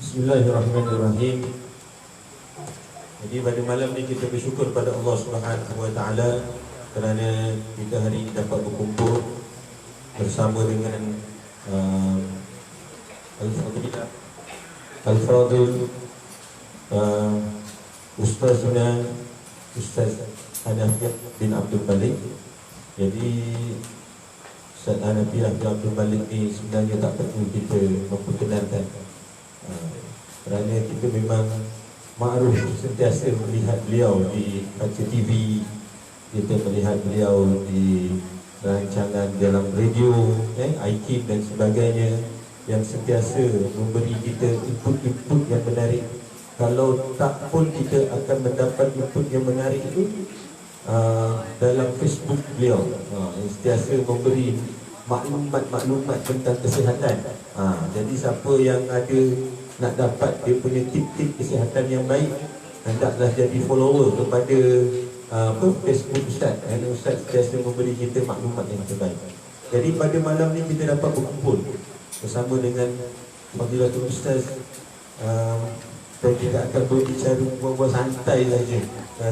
Bismillahirrahmanirrahim. Jadi pada malam ni kita bersyukur pada Allah Subhanahu Wa Taala kerana kita hari ini dapat berkumpul bersama dengan Al-Fadhil Ustazuna Ustaz Hanafiah bin Abdul Malik. Jadi Ustaz Hanafiah bin Abdul Malik ni sebenarnya tak perlu kita memperkenalkan, kerana kita memang makruf sentiasa melihat beliau di kaca TV, kita melihat beliau di rancangan dalam radio, IKIM dan sebagainya, yang sentiasa memberi kita input-input yang menarik. Kalau tak pun kita akan mendapat input yang menarik itu dalam Facebook beliau, yang sentiasa memberi maklumat-maklumat tentang kesihatan. Jadi siapa yang ada nak dapat dia punya tip-tip kesihatan yang baik, hendaklah jadi follower kepada Facebook Ustaz. Kerana Ustaz sentiasa memberi kita maklumat yang terbaik. Jadi pada malam ni kita dapat berkumpul bersama dengan Fadilatul Ustaz, dan kita akan berbicara buat-buat santai saja.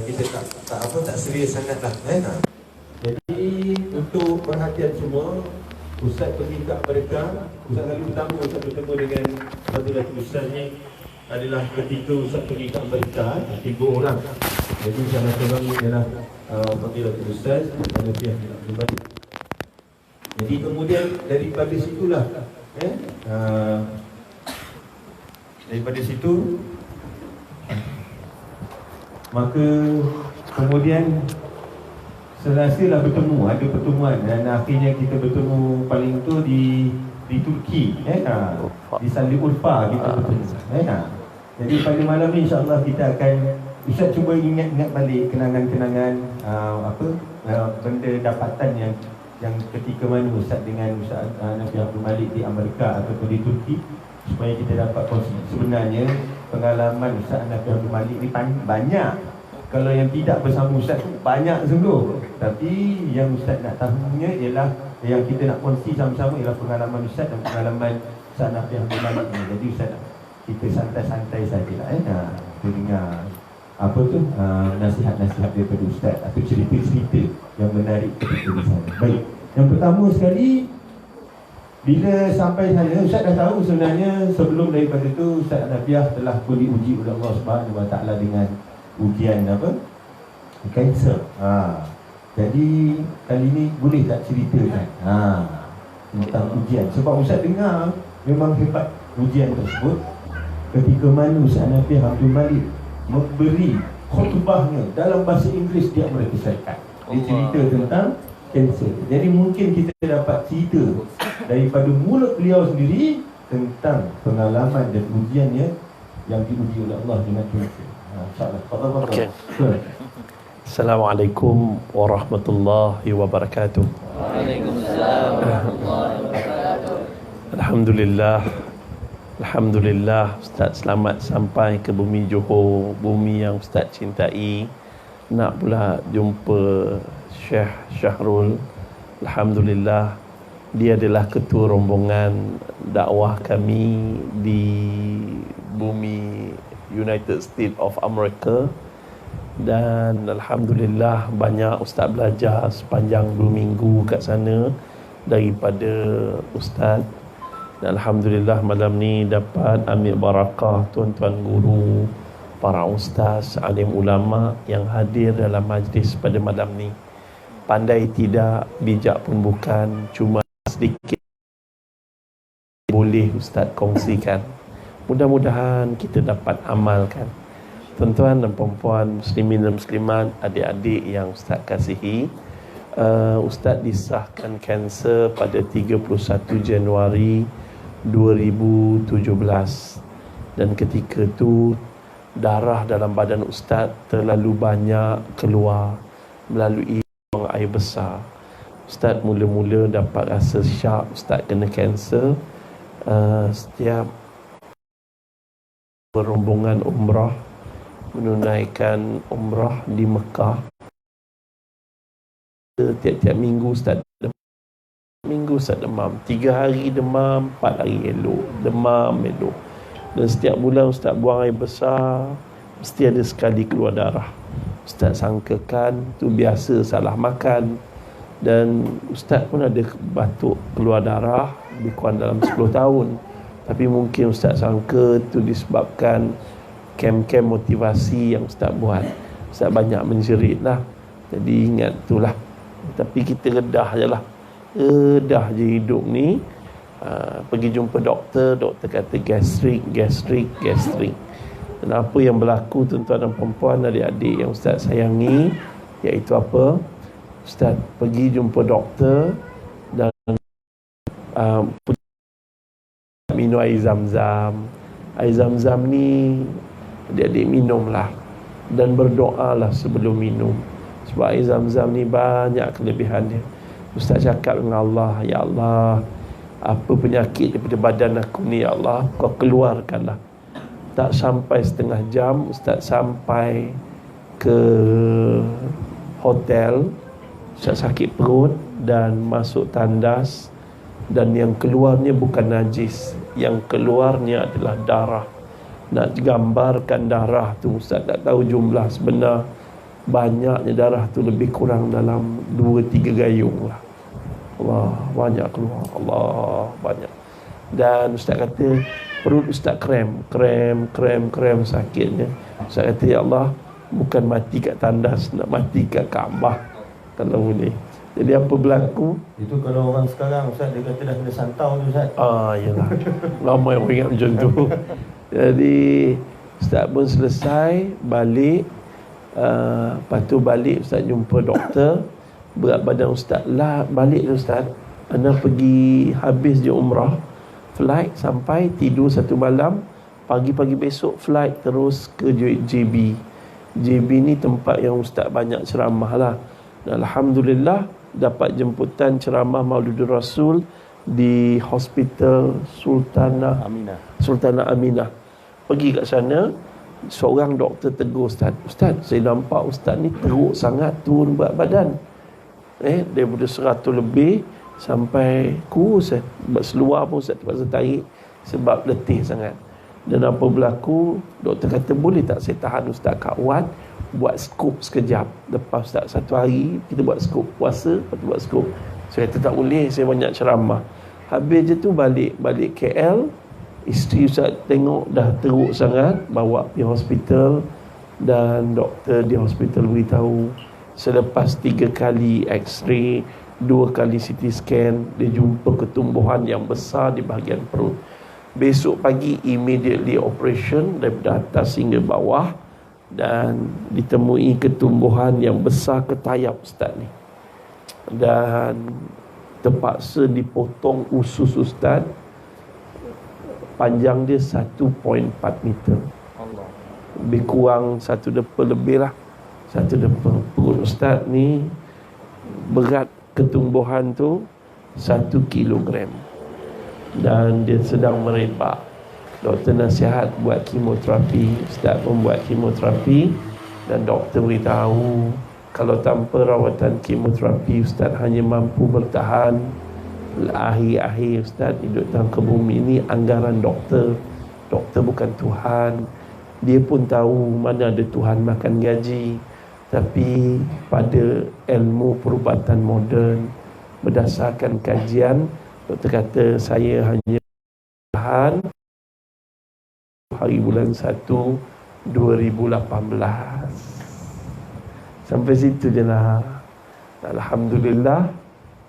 Kita tak serius sangatlah. Jadi untuk perhatian semua, Ustaz pergi kat mereka. Ustaz kali pertama Ustaz bertemu dengan Fadilatul Ustaz ni adalah ketika Ustaz pergi kat mereka, 3 orang. Jadi salah seorang ni adalah Fadilatul Ustaz dan pihak Abdul. Jadi kemudian daripada situlah daripada situ maka kemudian selasalah bertemu, ada pertemuan, dan akhirnya kita bertemu paling tu di Turki, di Sandi Urfa kita bertemu. Jadi pada malam ni insya-Allah kita akan Ustaz cuba ingat balik kenangan-kenangan benda dapatan yang ketika mana Ustaz dengan Ustaz Nabi Abdul Malik di Amerika ataupun di Turki, supaya kita dapat kongsi. Sebenarnya pengalaman Ustaz Nabi Abdul Malik ni banyak. Kalau yang tidak bersama Ustaz tu banyak sungguh. Tapi yang Ustaz nak tahunya ialah, yang kita nak kongsi sama-sama ialah pengalaman Ustaz dan pengalaman Ustaz Nabi Abdul Malik ni. Jadi Ustaz kita santai-santai sajalah dengar nasihat-nasihat daripada Ustaz atau cerita-cerita yang menarik ketika di sana. Baik, yang pertama sekali, bila sampai sana, Ustaz dah tahu sebenarnya sebelum daripada tu Ustaz Hanafiah telah diuji oleh Allah Subhanahu Wa Taala dengan ujian kanser. Jadi kali ni boleh tak ceritakan tentang ujian? Sebab Ustaz dengar memang hebat ujian tersebut ketika mana Ustaz Hanafiah Abdul Malik memberi khutbahnya dalam bahasa Inggeris di Amerika Syarikat. Dia cerita tentang kanser. Jadi mungkin kita dapat cerita daripada mulut beliau sendiri tentang pengalaman dan ujiannya yang diuji oleh Allah dengan kanser. InsyaAllah. Okay. Assalamualaikum warahmatullahi wabarakatuh. Waalaikumsalam warahmatullahi wabarakatuh. Alhamdulillah Ustaz selamat sampai ke bumi Johor, bumi yang Ustaz cintai. Nak pula jumpa Syekh Syahrul. Alhamdulillah, dia adalah ketua rombongan dakwah kami di bumi United States of America. Dan Alhamdulillah banyak Ustaz belajar sepanjang 2 minggu kat sana daripada Ustaz. Dan Alhamdulillah malam ni dapat ambil barakah tuan-tuan guru, para ustaz, alim ulama yang hadir dalam majlis pada malam ni. Pandai tidak, bijak pun bukan, cuma sedikit boleh Ustaz kongsikan. Mudah-mudahan kita dapat amalkan. Tuan-tuan dan puan-puan, muslimin dan muslimat, adik-adik yang Ustaz kasihi, Ustaz disahkan kanser pada 31 Januari 2017. Dan ketika itu darah dalam badan Ustaz terlalu banyak keluar melalui buang air besar. Ustaz mula-mula dapat rasa syak Ustaz kena kanser. Setiap rombongan umrah menunaikan umrah di Mekah, tiap-tiap minggu Ustaz demam. 3 hari demam, 4 hari elok, demam elok. Dan setiap bulan Ustaz buang air besar, mesti ada sekali keluar darah. Ustaz sangkakan tu biasa salah makan. Dan Ustaz pun ada batuk keluar darah lebih kurang dalam 10 tahun. Tapi mungkin Ustaz sangka tu disebabkan kem-kem motivasi yang Ustaz buat. Ustaz banyak menjerit lah. Jadi ingat itulah. Tapi kita redah je lah. Redah je hidup ni. Pergi jumpa doktor, doktor kata gastrik. Dan apa yang berlaku tuan-tuan dan perempuan, adik-adik yang Ustaz sayangi, iaitu apa? Ustaz pergi jumpa doktor dan minum air zam-zam. Air zam-zam ni adik-adik minumlah dan berdoalah sebelum minum. Sebab air zam-zam ni banyak kelebihan dia. Ustaz cakap dengan Allah, ya Allah, apa penyakit daripada badan aku ni, ya Allah, kau keluarkanlah. Tak sampai setengah jam Ustaz sampai ke hotel. Ustaz sakit perut dan masuk tandas, dan yang keluarnya bukan najis, yang keluarnya adalah darah. Nak gambarkan darah tu Ustaz tak tahu jumlah sebenar. Banyaknya darah tu lebih kurang dalam 2-3 gayung lah. Allah, banyak keluar. Allah, banyak. Dan Ustaz kata perut Ustaz krem sakitnya. Ustaz kata, ya Allah, bukan mati kat tandas, nak mati kat Kaabah kalau boleh. Jadi apa berlaku? Itu kalau orang sekarang Ustaz, dia kata dah kena santau tu Ustaz. Yalah. Ramai orang ingat macam tu. Jadi Ustaz pun selesai balik. Lepas tu balik Ustaz jumpa doktor. Berat badan Ustaz lah. Balik tu Ustaz, Ana pergi habis je umrah, flight sampai tidur satu malam. Pagi-pagi besok flight terus ke JB. JB ni tempat yang Ustaz banyak ceramah lah. Dan Alhamdulillah dapat jemputan ceramah Mauludur Rasul di Hospital Sultanah Aminah. Pergi kat sana, seorang doktor tegur Ustaz, saya nampak Ustaz ni teruk sangat turun berat badan. Daripada 100 lebih sampai kurus. Seluar pun Ustaz terpaksa tarik sebab letih sangat. Dan apa berlaku, doktor kata boleh tak saya tahan Ustaz kat wad, buat skop sekejap. Lepas Ustaz satu hari kita buat skop puasa, lepas tu buat skop. Saya kata tak boleh, saya banyak ceramah. Habis je tu balik KL, isteri Ustaz tengok dah teruk sangat, bawa pergi hospital. Dan doktor di hospital beritahu selepas 3 kali x-ray, 2 kali CT scan, dia jumpa ketumbuhan yang besar di bahagian perut. Besok pagi immediately operation daripada atas hingga bawah, dan ditemui ketumbuhan yang besar ke tayap Ustaz ni. Dan terpaksa dipotong usus Ustaz. Panjang dia 1.4 meter. Lebih kurang 1 depa lebih lah. 1 depa. Perut Ustaz ni berat ketumbuhan tu 1 kilogram. Dan dia sedang merebak. Doktor nasihat buat kemoterapi. Ustaz pun buat kemoterapi. Dan doktor beritahu kalau tanpa rawatan kemoterapi Ustaz hanya mampu bertahan akhir-akhir Ustaz hidup dalam ke bumi ni. Anggaran doktor bukan Tuhan. Dia pun tahu mana ada Tuhan makan gaji. Tapi pada ilmu perubatan moden, berdasarkan kajian, doktor kata saya hanya tahan hari bulan 1 2018. Sampai situ je lah. Alhamdulillah,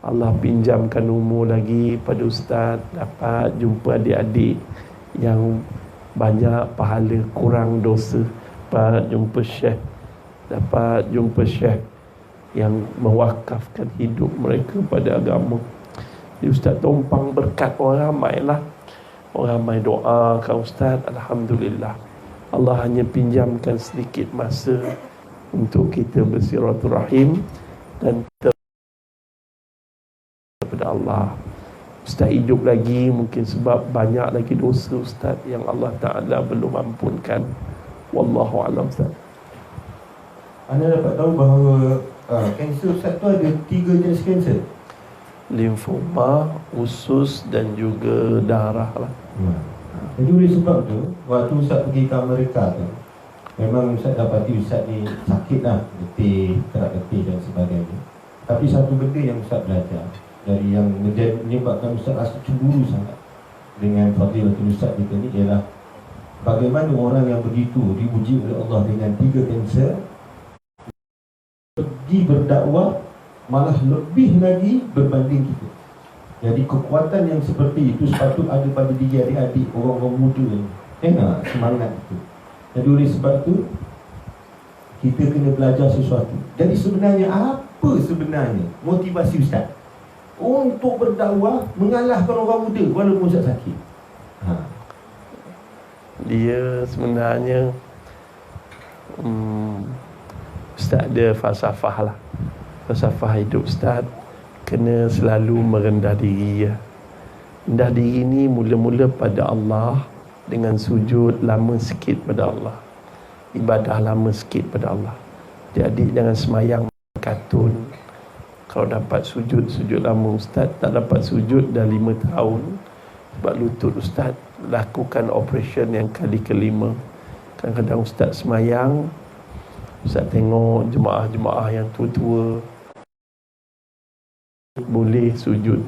Allah pinjamkan umur lagi pada Ustaz, dapat jumpa adik-adik yang banyak pahala, kurang dosa. Dapat jumpa syekh yang mewakafkan hidup mereka pada agama. Jadi Ustaz tumpang berkat orang ramai lah. Orang ramai doa kat Ustaz. Alhamdulillah, Allah hanya pinjamkan sedikit masa untuk kita bersiraturahim dan kepada Allah. Ustaz hidup lagi mungkin sebab banyak lagi dosa Ustaz yang Allah Ta'ala belum ampunkan. Wallahu a'lam. Ustaz, Anda dapat tahu bahawa kanser Ustaz tu ada 3 jenis kanser. Limfoma, usus dan juga darah lah. Jadi oleh sebab tu, waktu Ustaz pergi ke Amerika tu, memang Ustaz dapati Ustaz ni sakit lah, letih, kerak letih dan sebagainya. Tapi satu benda yang Ustaz belajar dari yang menyebabkan Ustaz rasa cemburu sangat dengan fadilatul Ustaz kita ni ialah bagaimana orang yang begitu diuji oleh Allah dengan 3 kanser pergi berdakwah malah lebih lagi berbanding kita. Jadi kekuatan yang seperti itu sepatut ada pada diri adik-adik orang-orang muda ni. Semangat itu. Jadi oleh sebab itu kita kena belajar sesuatu. Jadi sebenarnya apa sebenarnya motivasi Ustaz untuk berdakwah mengalahkan orang muda walaupun Ustaz sakit? Dia sebenarnya Ustaz ada falsafah lah. Falsafah hidup Ustaz kena selalu merendah diri ya. Rendah diri ni mula-mula pada Allah dengan sujud lama sikit pada Allah, ibadah lama sikit pada Allah. Jadi jangan semayang katun. Kalau dapat sujud lama. Ustaz tak dapat sujud dah 5 tahun sebab lutut Ustaz lakukan operation yang kali kelima. Kadang-kadang Ustaz semayang, Ustaz tengok jemaah-jemaah yang tua-tua boleh sujud,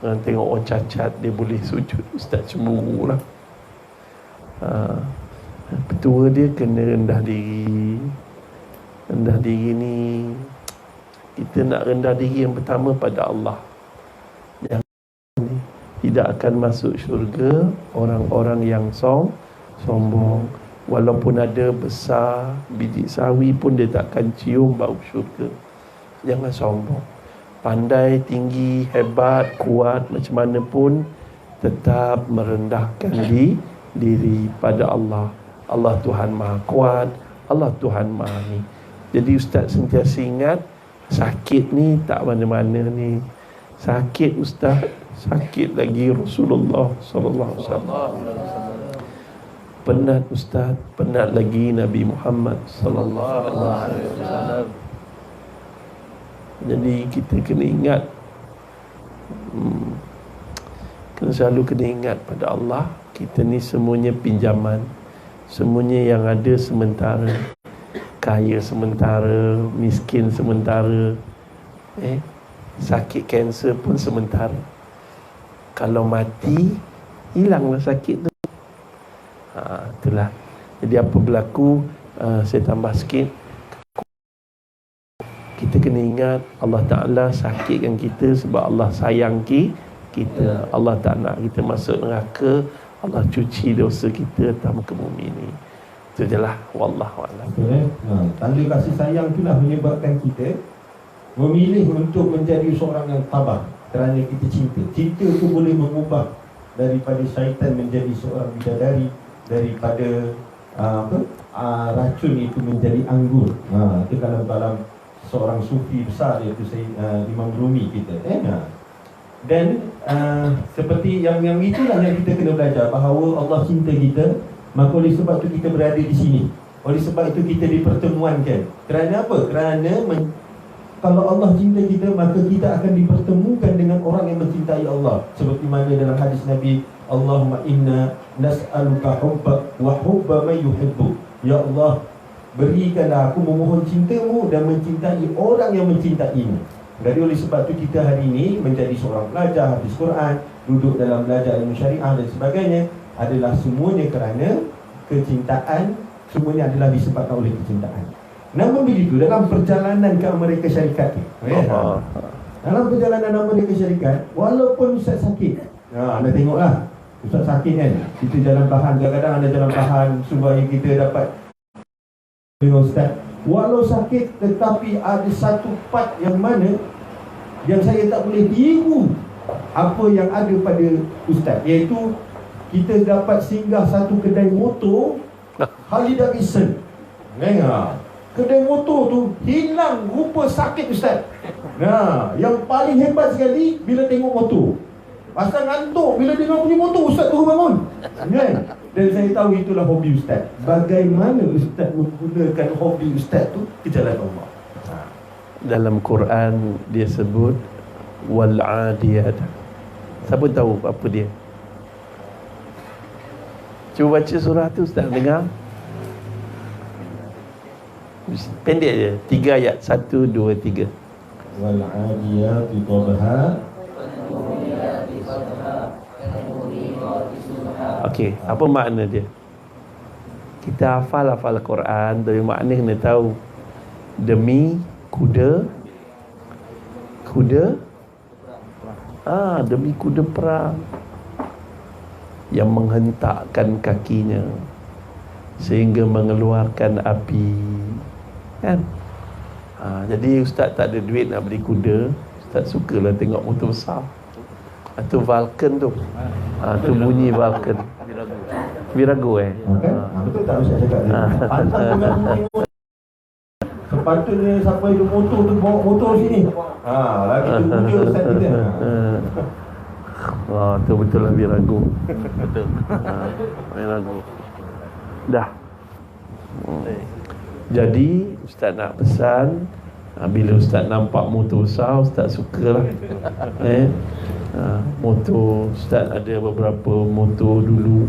tengok orang cacat dia boleh sujud, Ustaz cemburu lah. Petua dia kena rendah diri. Rendah diri ni, kita nak rendah diri yang pertama pada Allah. Yang ni tidak akan masuk syurga orang-orang yang sombong. Walaupun ada besar biji sawi pun dia takkan cium bau syurga. Jangan sombong. Pandai, tinggi, hebat, kuat macam mana pun tetap merendahkan diri pada Allah. Allah Tuhan Maha Kuat, Allah Tuhan Maha ni. Jadi Ustaz sentiasa ingat, sakit ni tak mana-mana ni. Sakit Ustaz, sakit lagi Rasulullah sallallahu alaihi wasallam. Penat Ustaz, penat lagi Nabi Muhammad sallallahu alaihi wasallam. Jadi kita kena ingat, kena selalu kena ingat pada Allah, kita ni semuanya pinjaman. Semuanya yang ada sementara. Kaya sementara, miskin sementara, sakit kanser pun sementara. Kalau mati, hilanglah sakit tu. Itulah. Jadi apa berlaku, saya tambah sikit. Kita kena ingat Allah Ta'ala sakitkan kita sebab Allah sayang kita. Allah tak nak kita masuk neraka. Allah cuci dosa kita atas muka bumi ni. Itu je lah. Wallahualam. Tanda kasih sayang itulah menyebabkan kita memilih untuk menjadi seorang yang tabah kerana kita cinta. Cinta itu boleh mengubah daripada syaitan menjadi seorang bidadari, daripada racun itu menjadi anggur. Itu kalau dalam seorang sufi besar iaitu Imam Rumi kita. Dan seperti yang itulah yang kita kena belajar, bahawa Allah cinta kita, maka oleh sebab itu kita berada di sini. Oleh sebab itu kita dipertemuankan. Kerana apa? Kerana kalau Allah cinta kita, maka kita akan dipertemukan dengan orang yang mencintai Allah. Seperti mana dalam hadis Nabi, Allahumma inna nas'aluka hubbak wa hubba man yuhibbuk. Ya Allah, berikanlah aku memohon cintamu dan mencintai orang yang mencintaimu. Jadi oleh sebab itu kita hari ini menjadi seorang pelajar hadis Quran, duduk dalam belajar ilmu syariah dan sebagainya, adalah semuanya kerana kecintaan. Semuanya adalah disebabkan oleh kecintaan. Namun begitu, dalam perjalanan ke Amerika Syarikat ni, dalam perjalanan Amerika Syarikat, walaupun Ustaz sakit, anda tengoklah, Ustaz sakit kan, kita jalan bahan, kadang-kadang ada jalan bahan supaya kita dapat dengan Ustaz. Walau sakit, tetapi ada satu part yang mana yang saya tak boleh tiru apa yang ada pada Ustaz, iaitu kita dapat singgah satu kedai motor Harley Davidson. Kedai motor tu hilang rupa sakit Ustaz. Yang paling hebat sekali bila tengok motor, pasal ngantuk bila dengar bunyi motor, Ustaz terus bangun. Dan saya tahu itulah hobi Ustaz. Bagaimana Ustaz menggunakan hobi Ustaz tu ke jalan Allah. Dalam Quran dia sebut wal adiyat. Siapa tahu apa dia? Cuba baca surah tu Ustaz dengar. Pendek je, 3 ayat, 1, 2, 3. Wal 'adiyati dhabha. Okey, apa makna dia? Kita hafal Quran, tapi makna kena tahu. Demi kuda demi kuda perang yang menghentakkan kakinya sehingga mengeluarkan api, kan? Jadi Ustaz tak ada duit nak beli kuda. Ustaz sukalah tengok motor besar. Itu Vulcan tu. Tu bunyi Vulcan. Virago Kan? Betul tak Ustaz cakap ni? Pantang dengan bunyi. Sepatutnya siapa hidup motor tu bawa motor sini. Lagi tu bunyi Ustaz kita. Tu betul lah Virago. Betul. Virago. Dah. Jadi Ustaz nak pesan, bila Ustaz nampak motor besar, Ustaz sukalah. Motor Ustaz ada beberapa motor dulu.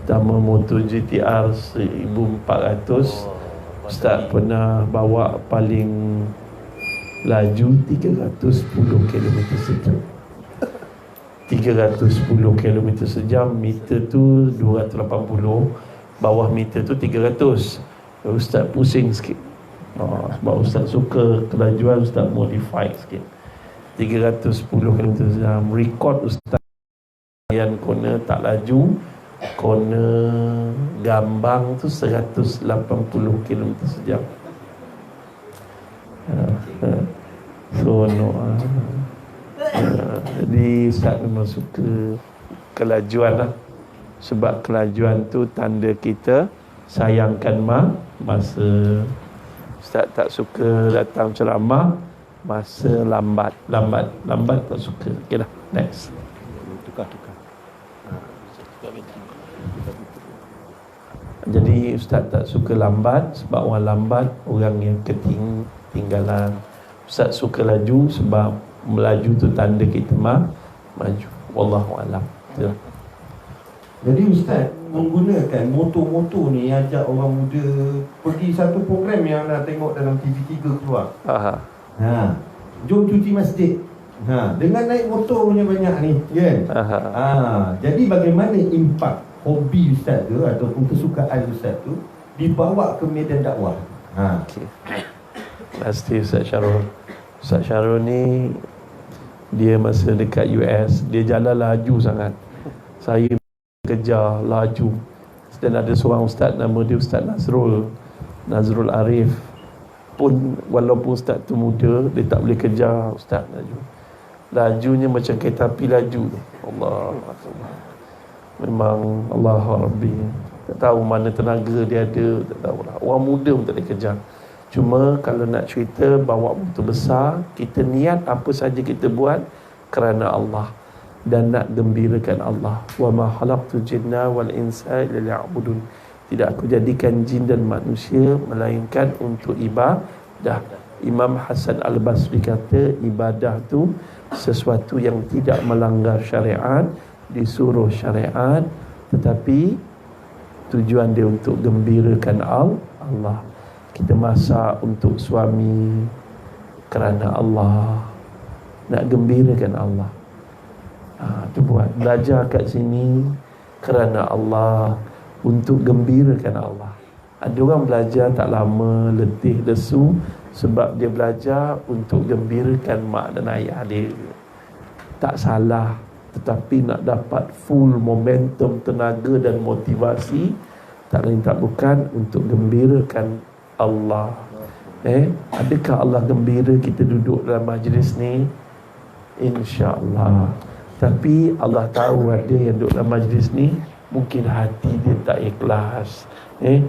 Pertama motor GTR 1400. Ustaz pernah bawa paling laju 310 km sejam. 310 km sejam, meter tu 280, bawah meter tu 300. Ustaz pusing sikit. Sebab Ustaz suka kelajuan, Ustaz modify sikit. 310 km sejam. Rekod Ustaz yang corner tak laju, corner Gambang tu 180 km sejam. So no. Jadi Ustaz memang suka kelajuan lah. Sebab kelajuan tu tanda kita sayangkan masa. Ustaz tak suka datang ceramah masa lambat tak suka. Okey dah, next. Tukar. Jadi Ustaz tak suka lambat sebab orang lambat orang yang ketinggalan. Ustaz suka laju sebab melaju tu tanda kita maju. Wallahu alam. Jadi Ustaz menggunakan motor-motor ni ajak orang muda pergi satu program yang nak tengok dalam TV3 keluar. Jom cuci masjid. Dengan naik motor punya banyak ni, kan? Jadi bagaimana impak hobi Ustaz tu ataupun kesukaan Ustaz tu dibawa ke medan dakwah? Okay. Pasti Ustaz Syarul. Ustaz Syarul ni dia masa dekat US, dia jalan laju sangat. Saya kejar laju. Dan ada seorang ustaz nama dia Ustaz Nazrul Arif. Pun walaupun ustaz tu muda, dia tak boleh kejar ustaz laju. Lajunya macam kereta api laju. Allah Akbar. Memang Allah Rabbi. Tak tahu mana tenaga dia ada, tak tahu lah. Orang muda pun tak boleh kejar. Cuma kalau nak cerita bawa motor besar, kita niat apa saja kita buat kerana Allah dan nak gembirakan Allah. Wa ma khalaqtul jinna wal insa illa liya'budun. Tidak aku jadikan jin dan manusia melainkan untuk ibadah. Imam Hasan Al-Basri kata ibadah tu sesuatu yang tidak melanggar syariat, disuruh syariat, tetapi tujuan dia untuk gembirakan Allah. Kita masak untuk suami kerana Allah, nak gembirakan Allah. Tu buat. Belajar kat sini kerana Allah, untuk gembirakan Allah. Ada orang belajar tak lama, letih, lesu sebab dia belajar untuk gembirakan mak dan ayah dia. Tak salah, tetapi nak dapat full momentum, tenaga dan motivasi, tak lain tak bukan untuk gembirakan Allah. Adakah Allah gembira kita duduk dalam majlis ni? InsyaAllah. Tapi Allah tahu ada yang duduk dalam majlis ni mungkin hati dia tak ikhlas, dia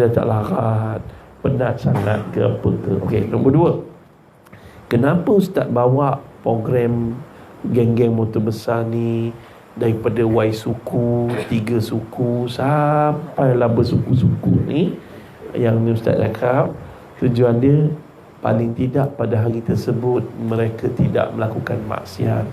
dah tak larat, penat sangat ke apa ke. Okey, nombor 2. Kenapa Ustaz bawa program geng-geng motor besar ni daripada Y suku, 3 suku sampailah bersuku-suku ni? Yang ni Ustaz cakap tujuan dia paling tidak pada hari tersebut mereka tidak melakukan maksiat.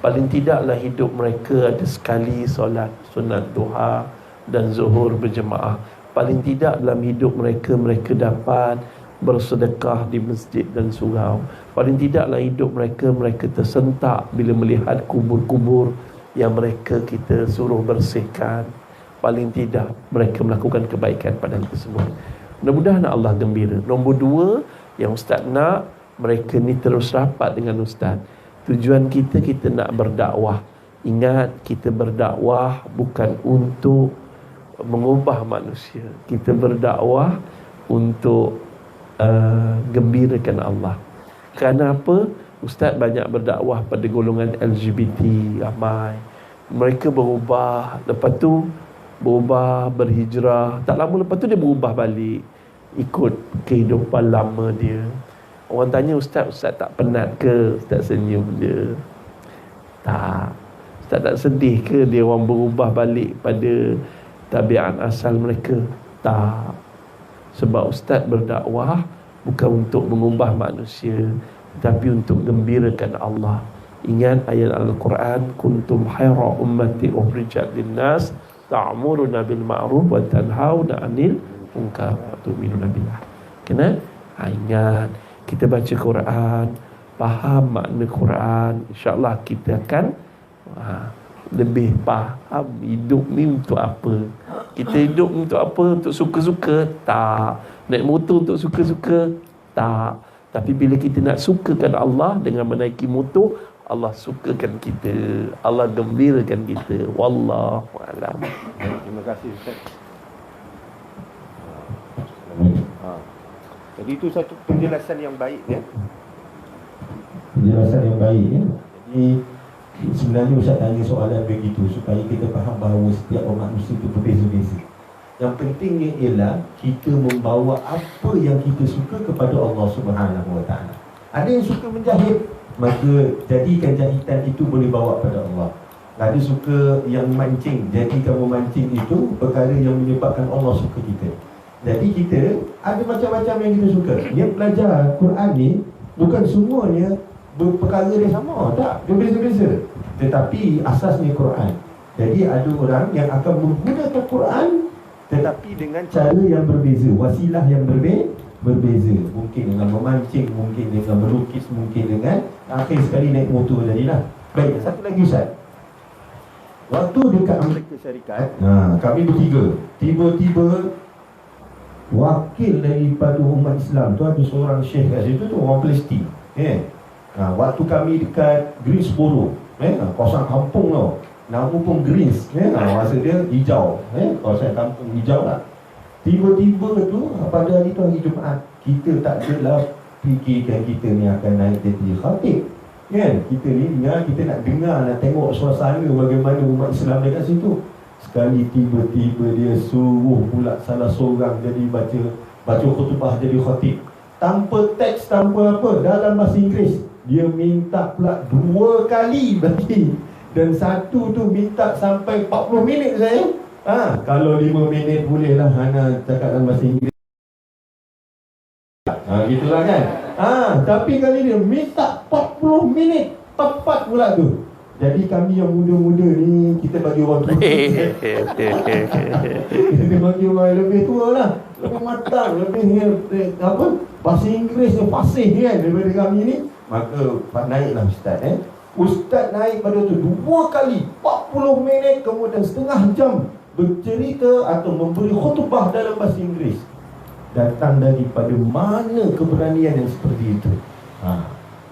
Paling tidaklah hidup mereka ada sekali solat sunat duha dan zuhur berjemaah. Paling tidak dalam hidup mereka, mereka dapat bersedekah di masjid dan surau. Paling tidak dalam hidup mereka, mereka tersentak bila melihat kubur-kubur yang mereka kita suruh bersihkan. Paling tidak mereka melakukan kebaikan pada hal tersebut. Mudah-mudahan Allah gembira. Nombor 2 yang Ustaz nak, mereka ni terus rapat dengan Ustaz. Tujuan kita nak berdakwah. Ingat, kita berdakwah bukan untuk mengubah manusia. Kita berdakwah untuk gembirakan Allah. Kerana apa? Ustaz banyak berdakwah pada golongan LGBT ramai. Mereka berubah, lepas tu berubah, berhijrah. Tak lama lepas tu dia berubah balik, ikut kehidupan lama dia. Orang tanya, Ustaz tak penat ke? Ustaz senyum je. Tak. Ustaz tak sedih ke dia orang berubah balik pada tabiat asal mereka? Tak. Sebab Ustaz berdakwah bukan untuk mengubah manusia, tapi untuk gembirakan Allah. Ingat ayat Al-Quran, kuntum khaira ummati ukhrijat linnas ta'muruna bil ma'ruf wa tanhauna 'anil munkar wa tu'minuna billah. Kena ingat, kita baca Quran, faham makna Quran, insya-Allah kita akan lebih faham hidup ni untuk apa. Kita hidup untuk apa? Untuk suka-suka? Tak. Naik motor untuk suka-suka? Tak. Tapi bila kita nak sukakan Allah dengan menaiki motor, Allah sukakan kita, Allah gembirakan kita. Wallahu a'lam. Terima kasih Ustaz. Jadi itu satu penjelasan yang baik ya. Penjelasan yang baik ya. Jadi sebenarnya Ustaz tanya soalan begitu supaya kita faham bahawa setiap orang manusia itu berbeza-beza. Yang pentingnya ialah kita membawa apa yang kita suka kepada Allah Subhanahu Wa Taala. Ada yang suka menjahit, maka jadikan jahitan itu boleh bawa pada Allah. Ada suka yang mancing, jadikan memancing itu perkara yang menyebabkan Allah suka kita. Jadi kita ada macam-macam yang kita suka. Yang belajar Quran ni bukan semuanya perkara dia sama, tak, dia beza-beza. Tetapi asasnya Quran. Jadi ada orang yang akan menggunakan Quran tetapi dengan cara yang berbeza, wasilah yang berbeza. Mungkin dengan memancing, mungkin dengan melukis, mungkin dengan akhir sekali naik motor jadilah. Baik, satu lagi Ustaz. Waktu dekat Amerika Syarikat, kami bertiga, tiba-tiba wakil daripada umat Islam tu, ada seorang syekh kat situ tu, orang Palestin. Waktu kami dekat Greensboro, kawasan kampung tau, nama pun Greens, masa dia hijau, kawasan kampung hijau lah. Tiba-tiba tu pada hari tu, hari Jumaat, kita tak adalah fikirkan kita ni akan naik jadi khatib, kan? Kita ni dengar, kita nak dengar, nak tengok suasana bagaimana umat Islam dekat situ. Sekali tiba-tiba dia suruh pula salah seorang jadi baca khutbah, jadi khatib, tanpa teks, tanpa apa, dalam bahasa Inggeris. Dia minta pula 2 kali berarti. Dan satu tu minta sampai 40 minit saya. Kalau 5 minit bolehlah Hana cakap dalam bahasa Inggeris. Gitulah kan. Tapi kali dia minta 40 minit tepat pula tu. Jadi kami yang muda-muda ni, kita bagi orang tua. Kita bagi orang yang lebih tua lah, lebih matang, lebih apa, bahasa Inggeris yang fasih kan daripada kami ni. Maka naiklah Ustaz. Ustaz naik pada tu 2 kali 40 minit, kemudian setengah jam bercerita atau memberi khutbah dalam bahasa Inggeris. Datang daripada mana keberanian yang seperti itu?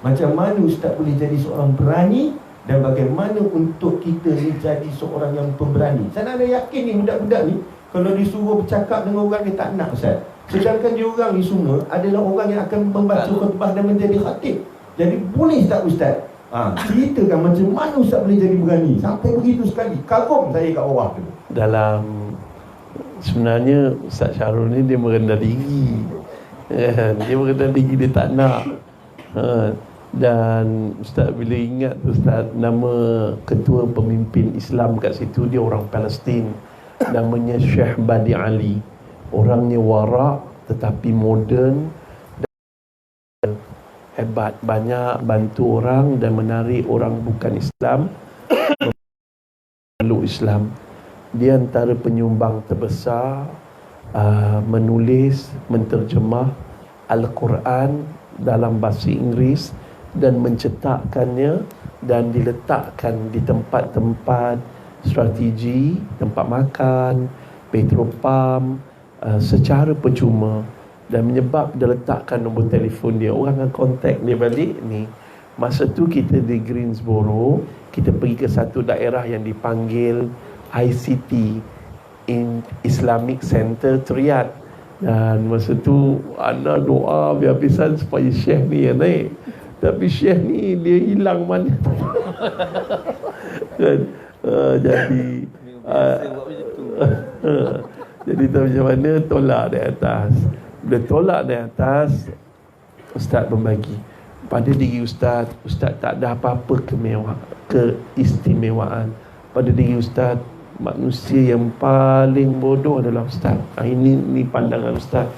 Macam mana Ustaz boleh jadi seorang berani, dan bagaimana untuk kita ni jadi seorang yang pemberani? Saya nak yakin ni budak-budak ni, kalau disuruh bercakap dengan orang, dia tak nak Ustaz. Sedangkan dia orang ni semua adalah orang yang akan membaca khutbah dan menjadi khatib. Jadi boleh tak Ustaz? Ceritakan macam mana Ustaz boleh jadi berani sampai begitu sekali. Kagum saya kat bawah tu. Dalam sebenarnya Ustaz Syahrul ni dia merendah diri. Dia merendah diri, dia tak nak. Dan Ustaz bila ingat Ustaz, nama ketua pemimpin Islam kat situ, dia orang Palestin, namanya Syekh Badi Ali. Orangnya warak tetapi moden dan hebat, banyak bantu orang dan menarik orang bukan Islam meluk Islam. Dia antara penyumbang terbesar menulis, menterjemah Al-Quran dalam bahasa Inggeris dan mencetakkannya dan diletakkan di tempat-tempat strategi, tempat makan, petropam, secara percuma, dan menyebab dia letakkan nombor telefon dia. Orang akan kontak dia balik ni. Masa tu kita di Greensboro, kita pergi ke satu daerah yang dipanggil ICT, Islamic Center Riyadh. Dan masa tu ana doa habis-habisan supaya Syekh ni yang naik. Tapi Syekh ni dia hilang mana. Kan? Jadi jadi tahu macam mana, tolak dari atas. Bila tolak dari atas, Ustaz membagi pada diri Ustaz tak ada apa-apa keistimewaan. Pada diri Ustaz, manusia yang paling bodoh adalah Ustaz. Ini pandangan Ustaz,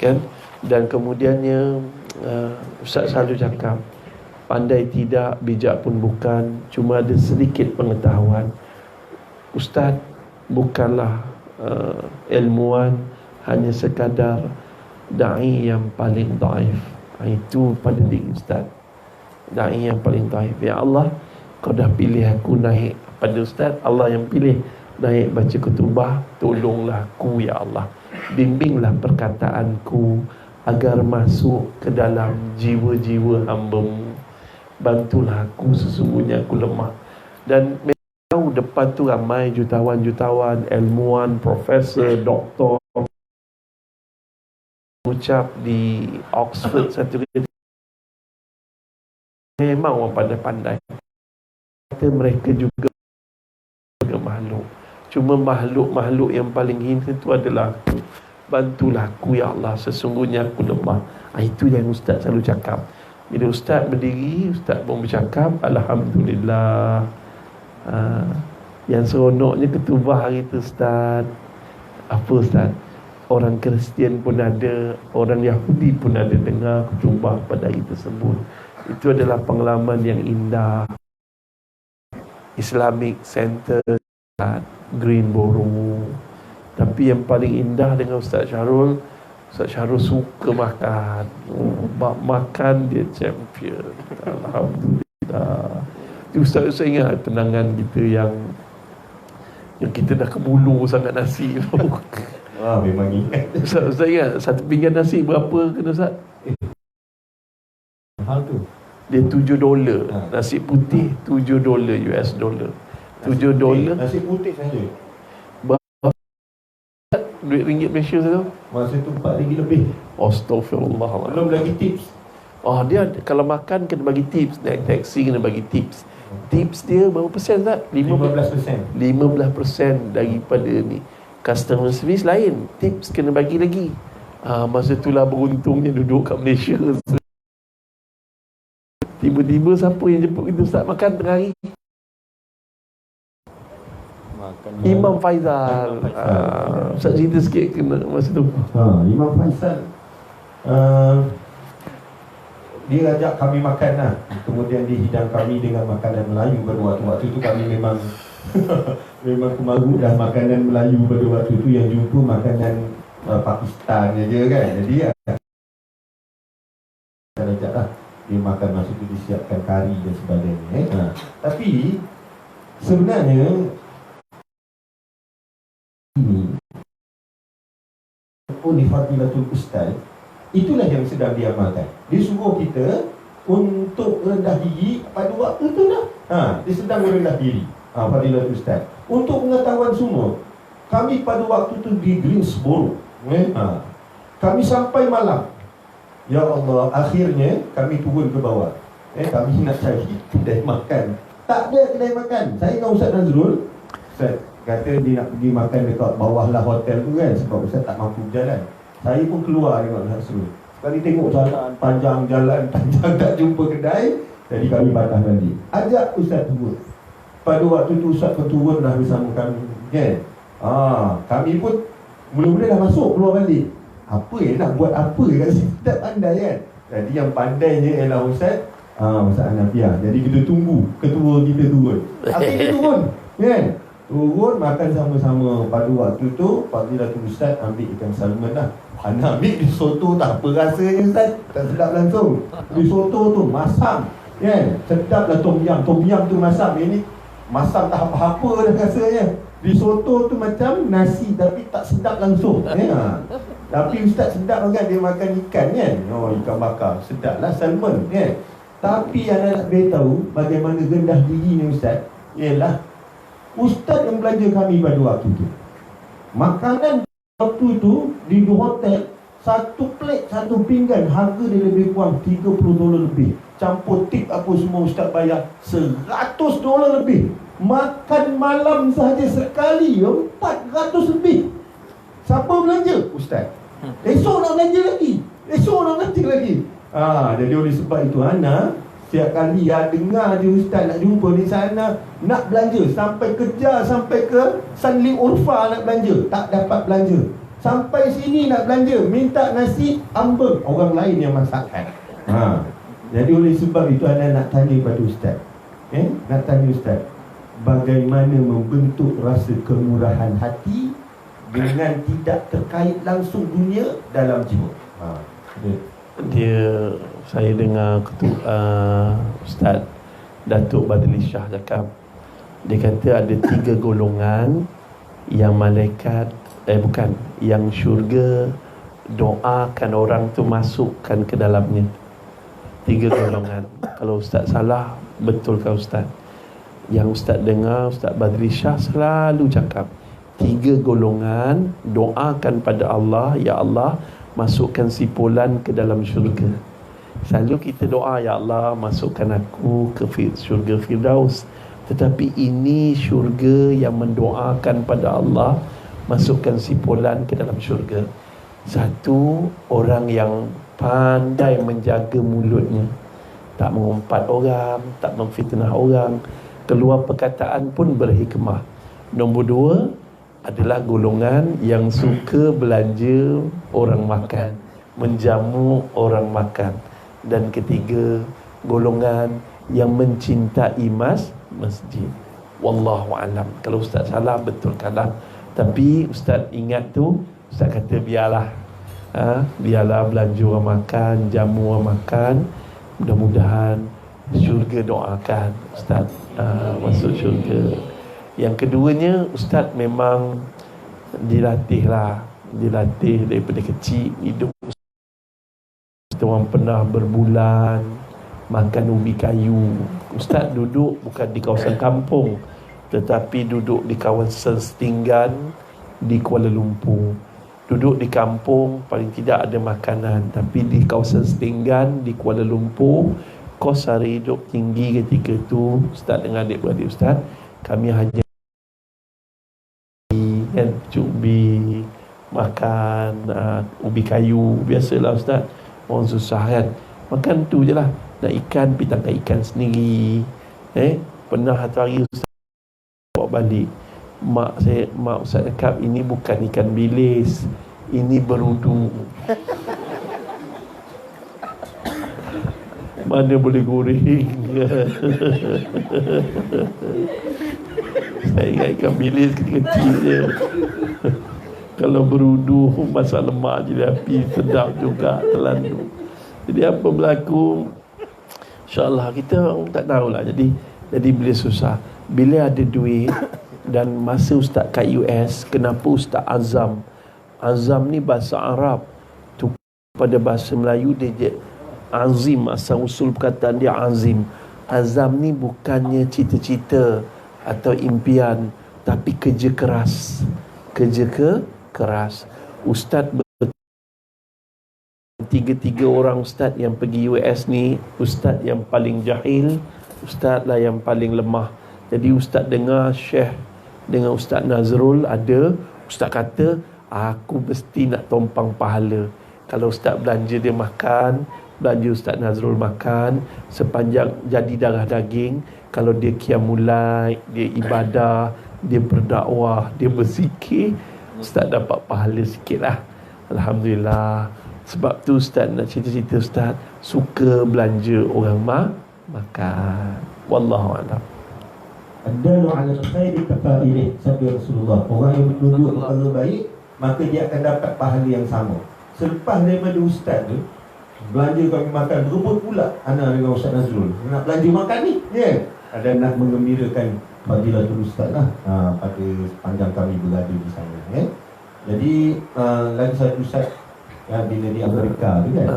kan? Dan kemudiannya Ustaz selalu cakap, pandai tidak, bijak pun bukan, cuma ada sedikit pengetahuan. Ustaz bukanlah ilmuwan, hanya sekadar da'i yang paling daif. Itu pada diri Ustaz, da'i yang paling daif. Ya Allah, Kau dah pilih aku naik pada Ustaz, Allah yang pilih naik baca kutubah. Tolonglah aku ya Allah, bimbinglah perkataanku agar masuk ke dalam jiwa-jiwa hamba-Mu. Bantulah aku, sesungguhnya aku lemah. Dan memang depan tu ramai jutawan-jutawan, ilmuwan, profesor, doktor ucap di Oxford satu kali, memang orang pandai-pandai. Kata mereka juga makhluk. Cuma makhluk-makhluk yang paling hina itu adalah aku. Bantulah aku ya Allah, sesungguhnya aku lemah. Itu yang Ustaz selalu cakap. Bila Ustaz berdiri, Ustaz pun bercakap, Alhamdulillah. Yang seronoknya ketubah hari itu Ustaz, apa Ustaz? Orang Kristian pun ada, orang Yahudi pun ada dengar ketubah pada hari tersebut. Itu adalah pengalaman yang indah. Islamic Center Greensboro. Tapi yang paling indah dengan Ustaz Syahrul suka makan. Makan dia champion. Alhamdulillah. Ustaz, saya ingat kenangan kita yang kita dah kebulu sangat nasi. Memang ingat. Ustaz ingat satu pinggan nasi berapa kena Ustaz? Hal tu dia $7. Nasi putih $7 US dollar. $7. Nasi putih saja. Duit ringgit Malaysia tu Masa tu RM4 lebih. Astaghfirullah. Belum lagi tips. Dia kalau makan kena bagi tips, naik taksi kena bagi tips. Tips dia berapa persen tak? 15%. 15% daripada ni. Customer service lain, tips kena bagi lagi. Masa itulah beruntungnya duduk kat Malaysia. Tiba-tiba siapa yang jemput kita Ustaz makan tengah hari? Imam Faizal. Ustaz cerita sikit kena masa tu. Imam Faizal dia ajak kami makan lah. Kemudian dia hidang kami dengan makanan Melayu pada waktu itu kami memang memang kemaruk dah makanan Melayu pada waktu itu. Yang jumpa makanan Pakistan je kan. Jadi saya ajak lah dia makan. masa tu disiapkan kari dan sebagainya. Tapi sebenarnya ini di Fadilatul Ustaz, itulah yang sedang diamalkan. Dia suruh kita untuk rendah diri pada waktu tu dah. Dia sedang merendah diri. Fadilatul Ustaz. Untuk pengetahuan semua, kami pada waktu tu di Greensboro. Kami sampai malam. Ya Allah, akhirnya kami turun ke bawah. Kami nak cari kedai makan. Tak ada kedai makan. Saya dengan Ustaz Nazrul, Ustaz kata dia nak pergi makan dekat bawah lah hotel tu kan, sebab Ustaz tak mampu jalan. Saya pun keluar dengan Nazrul. Sekali tengok jalan panjang tak jumpa kedai. Jadi kami patah balik. Ajak Ustaz turun. Pada waktu tu Ustaz pun turun dah bersama kami kan. Kami pun mula-mula dah masuk, keluar balik. Apa nak buat apa kat sini? Tak pandai kan. Jadi yang pandainya ialah Ustaz Ustaz Hanafiah. Jadi kita tunggu ketua kita turun. Akhirnya turun kan. Turun makan sama-sama. Pada waktu tu Fadilatul Ustaz ambil ikan salmon lah. Anak ambil risotto, tak apa rasanya Ustaz, tak sedap langsung. Risotto tu masam, kan? Sedap lah tom yum. Tom yum tu masam. Ini masam tak apa-apa dah rasanya. Risotto tu macam nasi tapi tak sedap langsung, ya. Tapi Ustaz sedap kan dia makan ikan, kan? Oh, ikan bakar, sedap lah salmon, kan? Tapi anak nak beritahu bagaimana rendah dirinya Ustaz ialah Ustaz yang belanja kami pada waktu tu. Makanan waktu tu di hotel, satu plate, satu pinggan, harga dia lebih kurang $30 lebih. Campur tip apa semua Ustaz bayar $100 lebih. Makan malam sahaja sekali $400 lebih. Siapa belanja? Ustaz. Esok nak belanja lagi. Jadi oleh sebab itu anak setiap kali dengar dia Ustaz nak jumpa di sana, nak belanja, sampai kejar sampai ke Sanli Urfa nak belanja, tak dapat belanja. Sampai sini nak belanja, minta nasi ambeng, orang lain yang masakkan. Jadi oleh sebab itu anak nak tanya pada Ustaz, nak tanya Ustaz, bagaimana membentuk rasa kemurahan hati dengan tidak terkait langsung dunia dalam jiwa. Saya dengar Ustaz Datuk Badli Shah cakap, dia kata ada 3 golongan yang malaikat yang syurga doakan orang tu masukkan ke dalamnya. 3 golongan. Kalau Ustaz salah, betulkan Ustaz. Yang Ustaz dengar Ustaz Badli Shah selalu cakap 3 golongan doakan pada Allah, ya Allah masukkan si Fulan ke dalam syurga. Selalu kita doa, ya Allah masukkan aku ke syurga Firdaus. Tetapi ini syurga yang mendoakan pada Allah masukkan si Fulan ke dalam syurga. Satu, orang yang pandai menjaga mulutnya, tak mengumpat orang, tak memfitnah orang, keluar perkataan pun berhikmah. Nombor 2 adalah golongan yang suka belanja orang makan, menjamu orang makan. Dan ketiga, golongan yang mencintai masjid. Wallahu alam. Kalau Ustaz salah, betulkanlah. Tapi Ustaz ingat tu, Ustaz kata biarlah belanja orang makan, jamu orang makan. Mudah-mudahan syurga doakan Ustaz masuk syurga. Yang keduanya, Ustaz memang dilatih daripada kecil. Hidup Ustaz orang pernah berbulan makan ubi kayu. Ustaz duduk bukan di kawasan kampung, tetapi duduk di kawasan setinggan di Kuala Lumpur. Duduk di kampung paling tidak ada makanan, tapi di kawasan setinggan di Kuala Lumpur kos sara hidup tinggi ketika tu. Ustaz dengan adik-beradik Ustaz, kami hanya cubi makan ubi kayu. Biasalah Ustaz, orang susah kan, makan tu je lah. Nak ikan, pergi tangkap ikan sendiri. Pernah satu hari Ustaz bawa balik, mak Ustaz cakap, ini bukan ikan bilis, ini berudu. Mana boleh goreng. Saya ingat ikan bilis kecil-kecil je. Kalau berudu masak lemak je api, sedap juga, terlanjur. Jadi apa berlaku, InsyaAllah kita tak tahulah. Jadi bila susah, bila ada duit. Dan masa Ustaz kat US, kenapa Ustaz Azam ni bahasa Arab tu, pada bahasa Melayu dia azim, asal usul perkataan dia azim. Azam ni bukannya cita-cita atau impian, tapi kerja keras. Ustaz tiga orang ustaz yang pergi US ni, ustaz yang paling jahil, ustaz lah yang paling lemah. Jadi ustaz dengar Syekh dengan Ustaz Nazrul ada, ustaz kata aku mesti nak tumpang pahala. Kalau ustaz belanja dia makan, belanja Ustaz Nazrul makan, sepanjang jadi darah daging. Kalau dia qiyamul-lail, dia ibadah, dia berdakwah, dia berzikir, ustaz dapat pahala sikit lah. Alhamdulillah. Sebab tu ustaz nak cerita-cerita, ustaz suka belanja orang makan. Wallahu a'lam. Ad-dalu 'ala al-khairi kafa'ilih, sabda Rasulullah. Orang yang menunjuk perkara baik, maka dia akan dapat pahala yang sama. Selepas daripada ustaz tu belanja kami makan, berebut pula Ana dengan Ustaz Nazrul nak belanja makan ni, ada nak menggembirakan fadilatul ustaz lah pada sepanjang kami berada di sana. Jadi lagi satu ustaz bila di Amerika tu kan,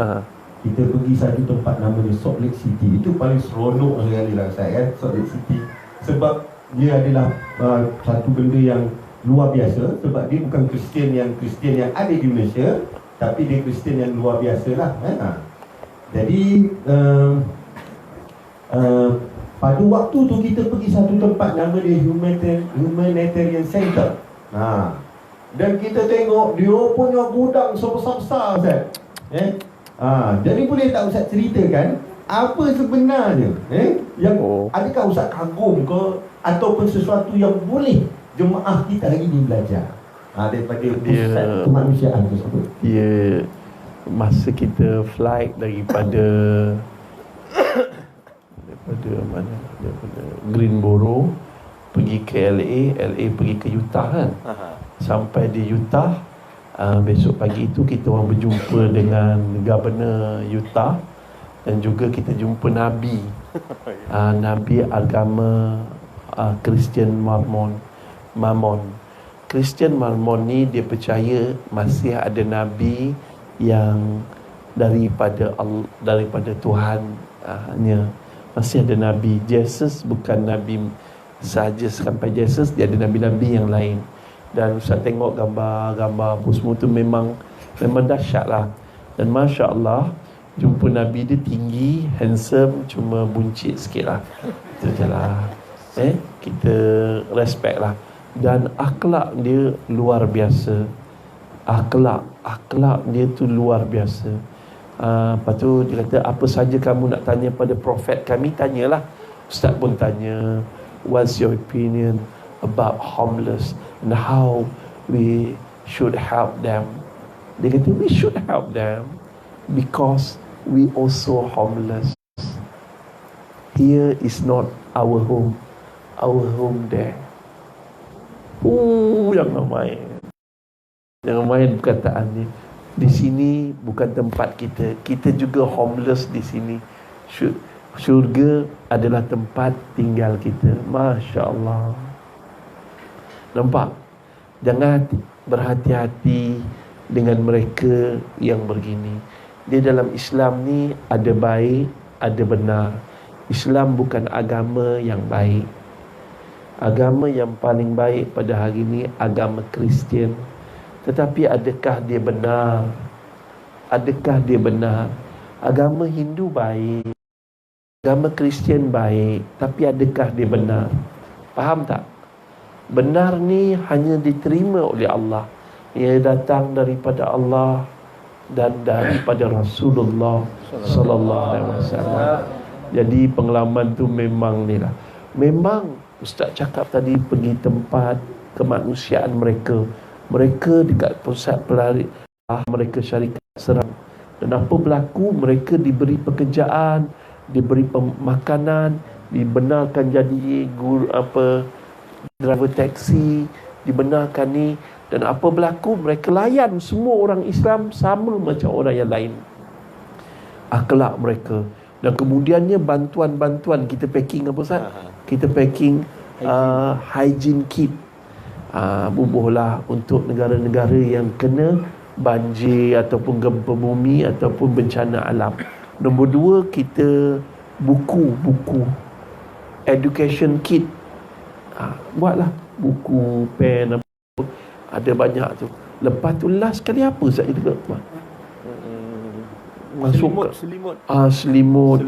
kita pergi satu tempat namanya Salt Lake City. Itu paling seronok sekali lah saya Salt Lake City, sebab dia adalah satu benda yang luar biasa. Sebab dia bukan Kristian yang ada di Malaysia, tapi dia Kristian yang luar biasa lah. Jadi pada waktu tu kita pergi satu tempat nama dia Humanitarian Center. Dan kita tengok dia punya gudang sebesar-besar, Ustaz. Jadi boleh tak Ustaz ceritakan apa sebenarnya yang adakah Ustaz kagum ke ataupun sesuatu yang boleh jemaah kita hari ini belajar daripada pusat kemanusiaan tersebut? Dia masa kita flight daripada mana, daripada Greenboro pergi ke LA pergi ke Utah kan. Sampai di Utah, besok pagi itu kita orang berjumpa dengan Governor Utah, dan juga kita jumpa Nabi Nabi agama Kristian Mormon. Kristian Mormon ni dia percaya masih ada Nabi yang daripada Tuhannya. Masih ada Nabi. Jesus bukan Nabi sahaja sampai Jesus, dia ada Nabi-Nabi yang lain. Dan Ustaz tengok gambar-gambar apa semua tu memang dahsyat lah. Dan Masya Allah, jumpa Nabi dia tinggi, handsome, cuma buncit sikit lah. Itu je lah. Kita respect lah. Dan akhlak dia luar biasa. Akhlak dia tu luar biasa. Lepas tu dia kata, apa saja kamu nak tanya pada Prophet kami, tanyalah. Ustaz pun tanya, what's your opinion about homeless and how we should help them? Dia kata, we should help them because we also homeless. Here is not our home there. Jangan main perkataan ni. Di sini bukan tempat kita. Kita juga homeless di sini. Syurga adalah tempat tinggal kita. Masya Allah. Nampak? Jangan berhati-hati dengan mereka yang begini. Dia dalam Islam ni ada baik, ada benar. Islam bukan agama yang baik. Agama yang paling baik pada hari ini agama Kristian. Tetapi adakah dia benar? Adakah dia benar? Agama Hindu baik, agama Kristian baik, tapi adakah dia benar? Faham tak? Benar ni hanya diterima oleh Allah. Ia datang daripada Allah dan daripada Rasulullah sallallahu alaihi wasallam. Jadi pengalaman tu memang ni lah. Memang Ustaz cakap tadi, pergi tempat kemanusiaan mereka. Mereka dekat pusat pelari, mereka syarikat serang. Dan apa berlaku? Mereka diberi pekerjaan, diberi makanan, dibenarkan jadi guru driver taksi, dibenarkan ni. Dan apa berlaku? Mereka layan semua orang Islam sama macam orang yang lain. Akhlak mereka. Dan kemudiannya bantuan-bantuan kita packing apa Ustaz? Kita packing hygiene kit. Bubuhlah untuk negara-negara yang kena banjir ataupun gempa bumi ataupun bencana alam. Nombor 2, kita buku education kit. Buatlah buku, pen, apa, ada banyak tu. Lepas tu last kali apa Ustaz kita buat? Masuk selimut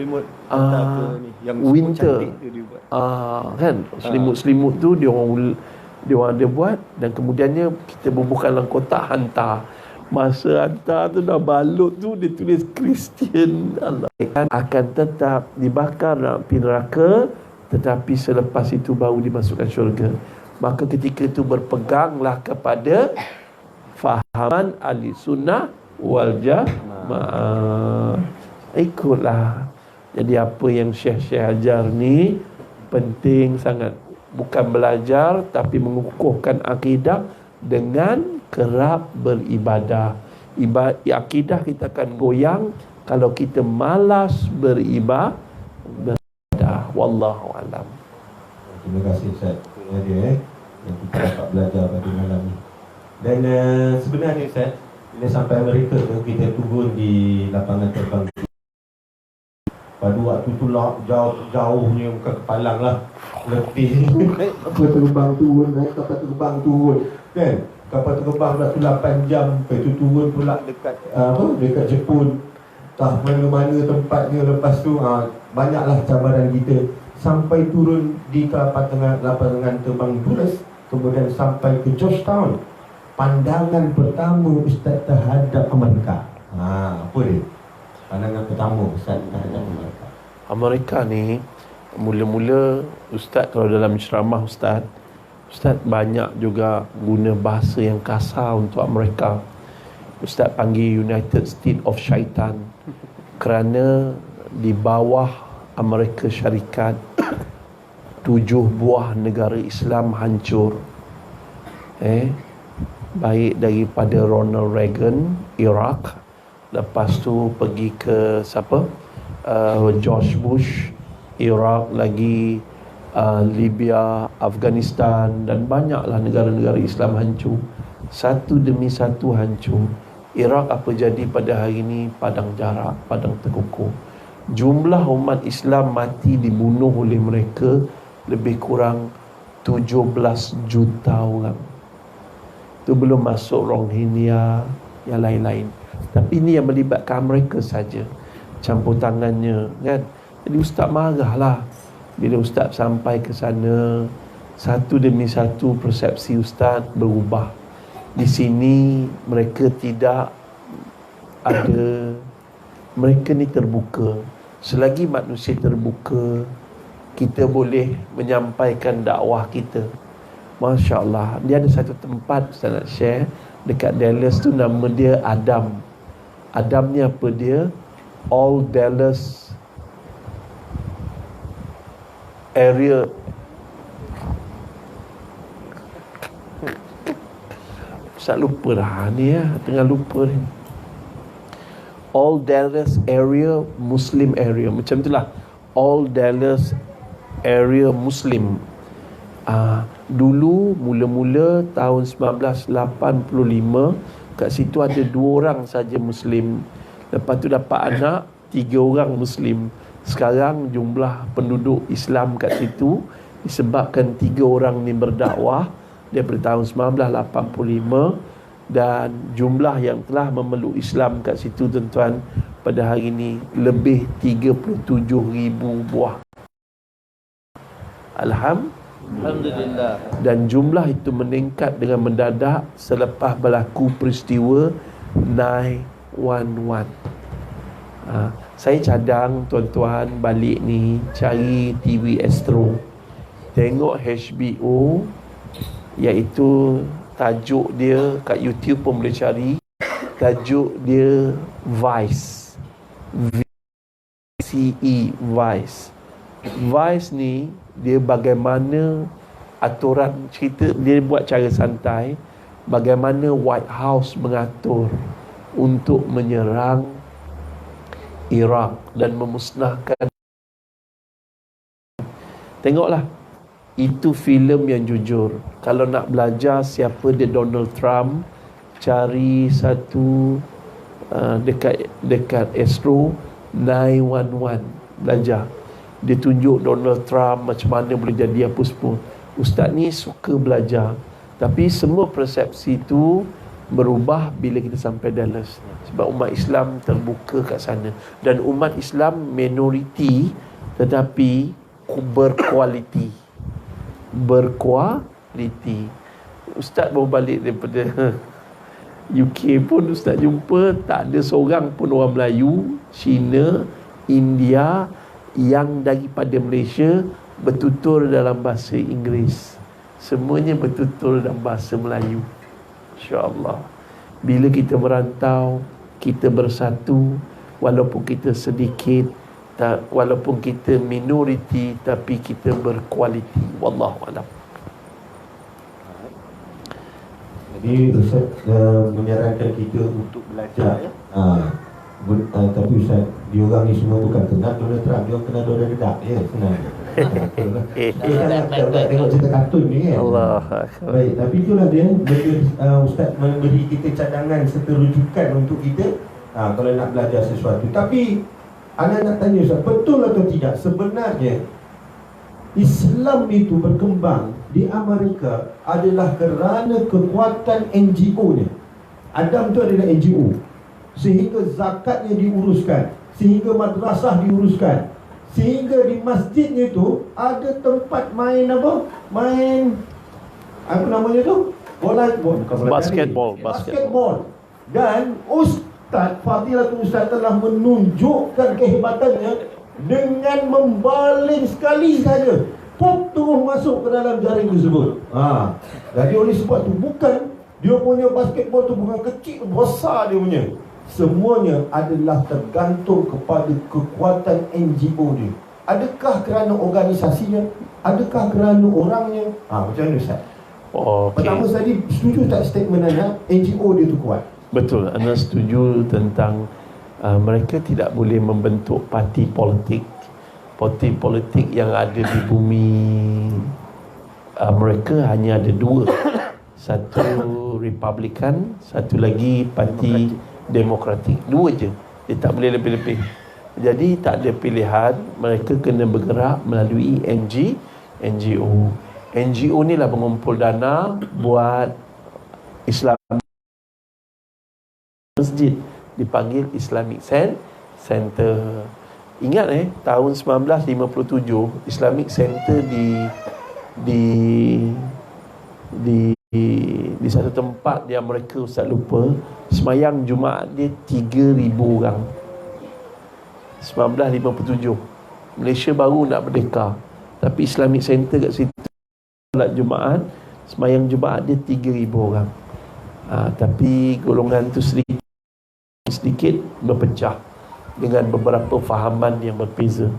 yang winter kan, selimut tu dia orang ada buat. Dan kemudiannya kita bubuhkan dalam kotak, hantar. Masa hantar tu dah balut tu dia tulis Kristian. Allah akan tetap dibakar dalam api neraka, tetapi selepas itu baru dimasukkan syurga. Maka ketika itu berpeganglah kepada fahaman ahli sunnah wal jamaah. Ikutlah. Jadi apa yang Syekh ajar ni penting sangat. bukan belajar tapi mengukuhkan akidah dengan kerap beribadah. Akidah kita akan goyang kalau kita malas beribadah. Wallahu alam. Terima kasih Ustaz. Itu dia yang kita dapat belajar pada malam ni. Dan sebenarnya Ustaz, bila sampai Amerika tu, kita turun di lapangan terbang. Pada waktu tu lah jauhnya bukan kepalang lah, letih. Kapal terbang turun, naik kapal terbang turun, kan? Kapal terbang dah tu 8 jam, lepas tu turun pula dekat dekat Jepun. Tak mana-mana tempatnya. Lepas tu banyaklah cabaran kita sampai turun di lapangan terbang Dulles, kemudian sampai ke Georgetown. Pandangan pertama Ustaz terhadap Amerika. Apa dia? Pandangan pertama Ustaz terhadap Amerika. Amerika ni mula-mula Ustaz kalau dalam ceramah Ustaz banyak juga guna bahasa yang kasar untuk Amerika. Ustaz panggil United States of Shaitan kerana di bawah Amerika Syarikat 7 buah negara Islam hancur. Baik daripada Ronald Reagan, Iraq, lepas tu pergi ke George Bush, Iraq lagi, Libya, Afghanistan, dan banyaklah negara-negara Islam hancur. Satu demi satu hancur. Iraq apa jadi pada hari ini? Padang jarak, padang terkukur. Jumlah umat Islam mati dibunuh oleh mereka lebih kurang 17 juta orang. Itu belum masuk Rohingya yang lain-lain. Tapi ini yang melibatkan mereka saja campur tangannya, kan? Jadi Ustaz marahlah bila Ustaz sampai ke sana. Satu demi satu persepsi Ustaz berubah. Di sini mereka tidak ada, mereka ni terbuka. Selagi manusia terbuka, kita boleh menyampaikan dakwah kita. Masya Allah. Dia ada satu tempat Ustaz nak share dekat Dallas tu, nama dia Adam. Adam ni apa dia? All Dallas area. Ustaz lupa dah ni tengah lupa ni. All Dallas area Muslim area, macam itulah. All Dallas area Muslim. Dulu mula-mula tahun 1985 kat situ ada 2 orang saja Muslim. Lepas tu dapat anak 3 orang Muslim. Sekarang jumlah penduduk Islam kat situ disebabkan 3 orang ni berdakwah daripada tahun 1985, dan jumlah yang telah memeluk Islam kat situ tuan-tuan pada hari ini lebih 37,000 buah. Alhamdulillah. Dan jumlah itu meningkat dengan mendadak selepas berlaku peristiwa 911. Saya cadang tuan-tuan balik ni cari TV Astro, tengok HBO, iaitu tajuk dia kat YouTube pun boleh cari. Tajuk dia Vice. VCE, Vice. Vice ni dia bagaimana aturan cerita, dia buat cara santai bagaimana White House mengatur untuk menyerang Iraq dan memusnahkan. Tengoklah, itu filem yang jujur. Kalau nak belajar siapa dia Donald Trump, cari satu dekat Astro 911, belajar. Dia tunjuk Donald Trump macam mana boleh jadi apa semua. Ustaz ni suka belajar. Tapi semua persepsi tu berubah bila kita sampai Dallas. Sebab umat Islam terbuka kat sana. Dan umat Islam minoriti tetapi berkualiti. Ustaz baru balik daripada UK pun Ustaz jumpa tak ada seorang pun orang Melayu, Cina, India yang daripada Malaysia bertutur dalam bahasa Inggeris. Semuanya bertutur dalam bahasa Melayu. InsyaAllah. Bila kita merantau, kita bersatu, walaupun kita sedikit, walaupun kita minoriti tapi kita berkualiti. Wallahu a'lam. Jadi Ustaz menyarankan kita untuk belajar ya. Tapi Ustaz, diorang ni semua bukan kena Donald Trump, dia kena Donald Duck je sebenarnya. Tengok cerita kartun ni kan. Allah. Baik, tapi itulah dia Ustaz memberi kita cadangan serta rujukan untuk kita kalau nak belajar sesuatu. Tapi Ana nak tanya Ustaz, betul atau tidak sebenarnya Islam itu berkembang di Amerika adalah kerana kekuatan NGO-nya. Adam tu adalah NGO, sehingga zakatnya diuruskan, sehingga madrasah diuruskan, sehingga di masjidnya itu ada tempat main apa? Main apa namanya tu? Basketball. Dan Ustaz Fadilatul Ustaz telah menunjukkan kehebatannya dengan membaling sekali saja, pop terus masuk ke dalam jaring tersebut. Jadi oleh sebab tu bukan dia punya basketball tu bukan kecil, besar dia punya. Semuanya adalah tergantung kepada kekuatan NGO dia. Adakah kerana organisasinya? Adakah kerana orangnya? Macam mana Ustaz? Pertama tadi, setuju tak statement anda NGO dia tu kuat? Betul, anda setuju tentang mereka tidak boleh membentuk parti politik. Parti politik yang ada di bumi mereka hanya ada dua. Satu Republikan, satu lagi parti Demokratik. Dua je, dia tak boleh lebih-lebih. Jadi tak ada pilihan, mereka kena bergerak melalui NGO. NGO ni lah mengumpul dana buat Islam masjid, dipanggil Islamic Center. Ingat tahun 1957 Islamic Center di satu tempat di Amerika, Ustaz lupa, semayang Jumaat dia 3,000 orang. 1957 Malaysia baru nak merdeka, tapi Islamic Center kat situ solat Jumaat, semayang Jumaat dia 3,000 orang. Tapi golongan tu sedikit berpecah dengan beberapa fahaman yang berbeza.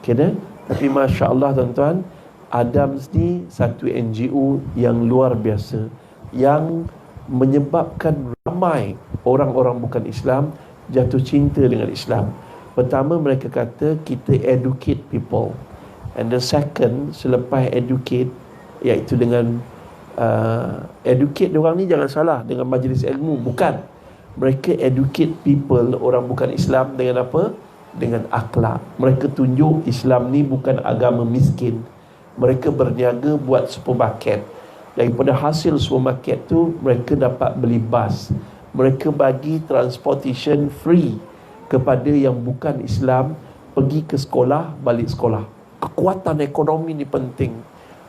Tapi Masya Allah tuan-tuan, Adams ni satu NGO yang luar biasa, yang menyebabkan ramai orang-orang bukan Islam jatuh cinta dengan Islam. Pertama, mereka kata kita educate people, and the second, selepas educate, iaitu dengan educate diorang ni jangan salah dengan majlis ilmu, bukan. Mereka educate people, orang bukan Islam, dengan apa? Dengan akhlak. Mereka tunjuk Islam ni bukan agama miskin. Mereka berniaga buat supermarket. Daripada hasil supermarket tu, mereka dapat beli bas. Mereka bagi transportation free kepada yang bukan Islam, pergi ke sekolah, balik sekolah. Kekuatan ekonomi ni penting.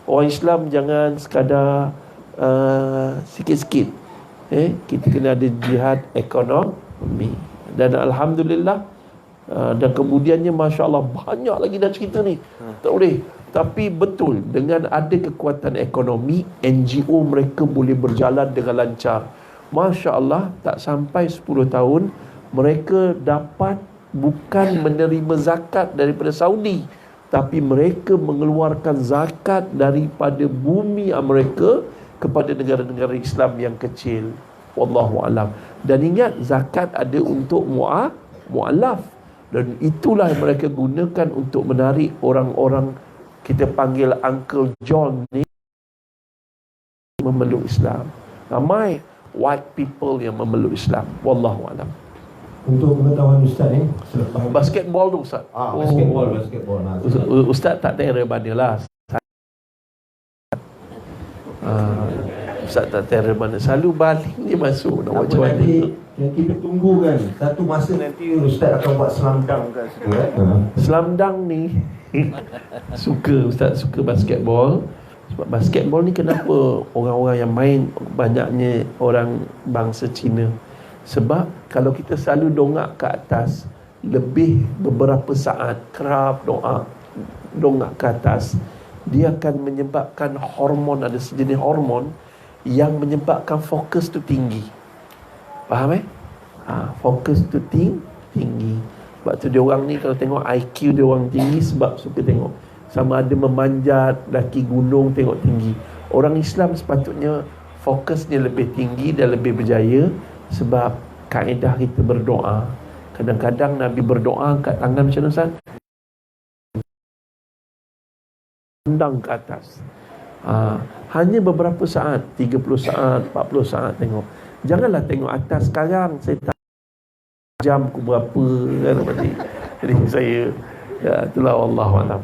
Orang Islam jangan sekadar sikit-sikit. Kita kena ada jihad ekonomi. Dan Alhamdulillah, dan kemudiannya Masya Allah banyak lagi dah cerita ni, tak boleh. Tapi betul, dengan ada kekuatan ekonomi, NGO mereka boleh berjalan dengan lancar. Masya Allah, tak sampai 10 tahun mereka dapat bukan menerima zakat daripada Saudi, tapi mereka mengeluarkan zakat daripada bumi mereka kepada negara-negara Islam yang kecil. Wallahu alam. Dan ingat, zakat ada untuk mu'alaf, dan itulah yang mereka gunakan untuk menarik orang-orang, kita panggil Uncle John ni, memeluk Islam. Ramai white people yang memeluk Islam. Wallahu alam. Untuk pengetahuan Ustaz ni, selepas Basketball tu Ustaz. basketball. Ustaz tak terror mana lah. Ustaz tak terror mana. Selalu baling dia masuk. Nak buat macam mana? Yang kita tunggu kan, satu masa nanti Ustaz akan buat slam dunk kat situ Slam dunk ni Ustaz suka basketball. Sebab basketball ni kenapa orang-orang yang main banyaknya orang bangsa Cina? Sebab kalau kita selalu dongak ke atas lebih beberapa saat, kerap dongak ke atas, dia akan menyebabkan hormon, ada sejenis hormon yang menyebabkan fokus tu tinggi. Faham Fokus tu tinggi. Sebab tu dia orang ni kalau tengok IQ dia orang tinggi sebab suka tengok sama ada memanjat, daki gunung tengok tinggi. Orang Islam sepatutnya fokusnya lebih tinggi dan lebih berjaya sebab kaedah kita berdoa. Kadang-kadang Nabi berdoa kat tangan macam mana Ustaz? Pandang ke atas. Hanya beberapa saat, 30 saat, 40 saat tengok. Janganlah tengok atas sekarang. Saya tak jam ke berapa kan nanti. Jadi saya itulah Allahualam.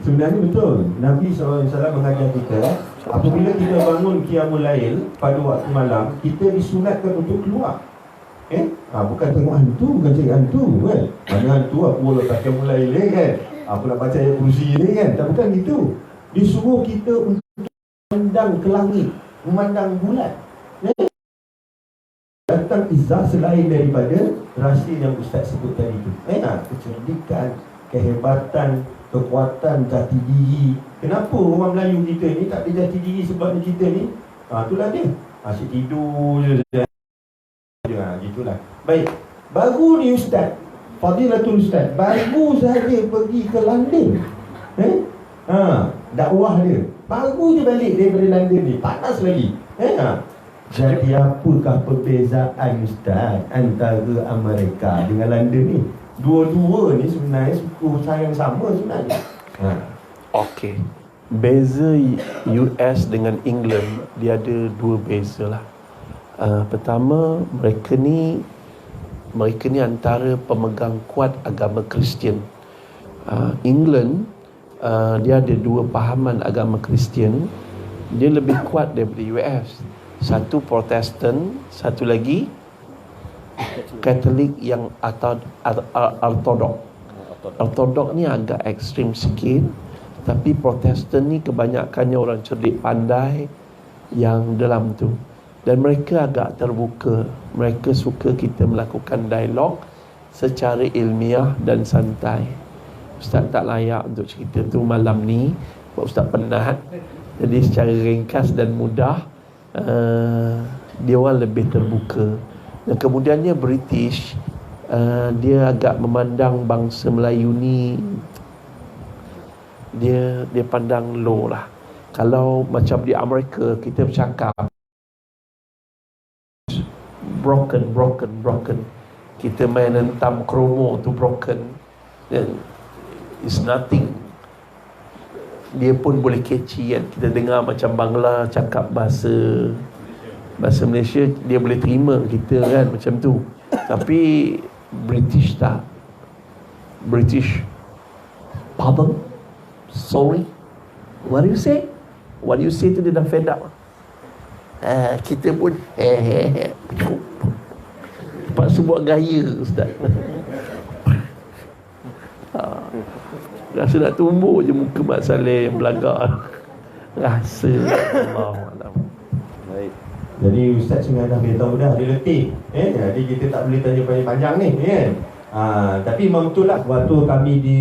Sebenarnya betul. Nabi SAW mengajar kita, apabila kita bangun qiyamul lail pada waktu malam, kita disunatkan untuk keluar. Bukan tengok hantu, bukan cari hantu kan. Mana hantu aku boleh tak qiyamul lail kan. Aku nak baca ayat kursi ni kan. Tak, bukan gitu. Disuruh kita untuk memandang ke langit, memandang bulan. Datang izzah selain daripada rahsia yang Ustaz sebut tadi tu. Kecerdikan, kehebatan, kekuatan, jati diri. Kenapa orang Melayu kita ni tak ada jati diri sebab kita ni? Itulah dia. Asyik tidur je. Gitulah. Baik. Baru ni Ustaz, Fadilatul Ustaz, baru saja pergi ke London. Dakwah dia. Baru je balik daripada London ni. Panas lagi. Jadi apakah perbezaan Ustaz antara Amerika dengan London ni? Dua-dua ni sebenarnya suku sayang sama sebenarnya. Okey. Beza US dengan England, dia ada dua beza lah. Pertama, mereka ni antara pemegang kuat agama Kristian. England, dia ada dua pahaman agama Kristian. Dia lebih kuat daripada US. Satu Protestan, satu lagi Katolik yang ortodok. Ortodok ni agak ekstrim sikit, tapi Protestan ni kebanyakannya orang cerdik pandai yang dalam tu. Dan mereka agak terbuka. Mereka suka kita melakukan dialog secara ilmiah dan santai. Ustaz tak layak untuk cerita tu malam ni sebab Ustaz penat. Jadi secara ringkas dan mudah, dia orang lebih terbuka. Dan kemudiannya British, dia agak memandang bangsa Melayu ni, dia pandang low lah. Kalau macam di Amerika kita bercakap broken, kita main hentam kromo tu broken, then it's nothing. Dia pun boleh catchy kan. Kita dengar macam Bangla cakap bahasa Malaysia, dia boleh terima kita kan macam tu. Tapi British tak. British, pardon, sorry, what do you say? What do you say tu dia dah fed up. Kita pun terpaksa buat gaya Ustaz. Rasa nak tumbuh je muka Mak Saleh yang belagak. Rasa Allahualam. Baik. Jadi Ustaz sebenarnya dah beritahu dah, dia letih. Jadi kita tak boleh tanya panjang-panjang ni kan. Tapi memang betul lah, waktu kami di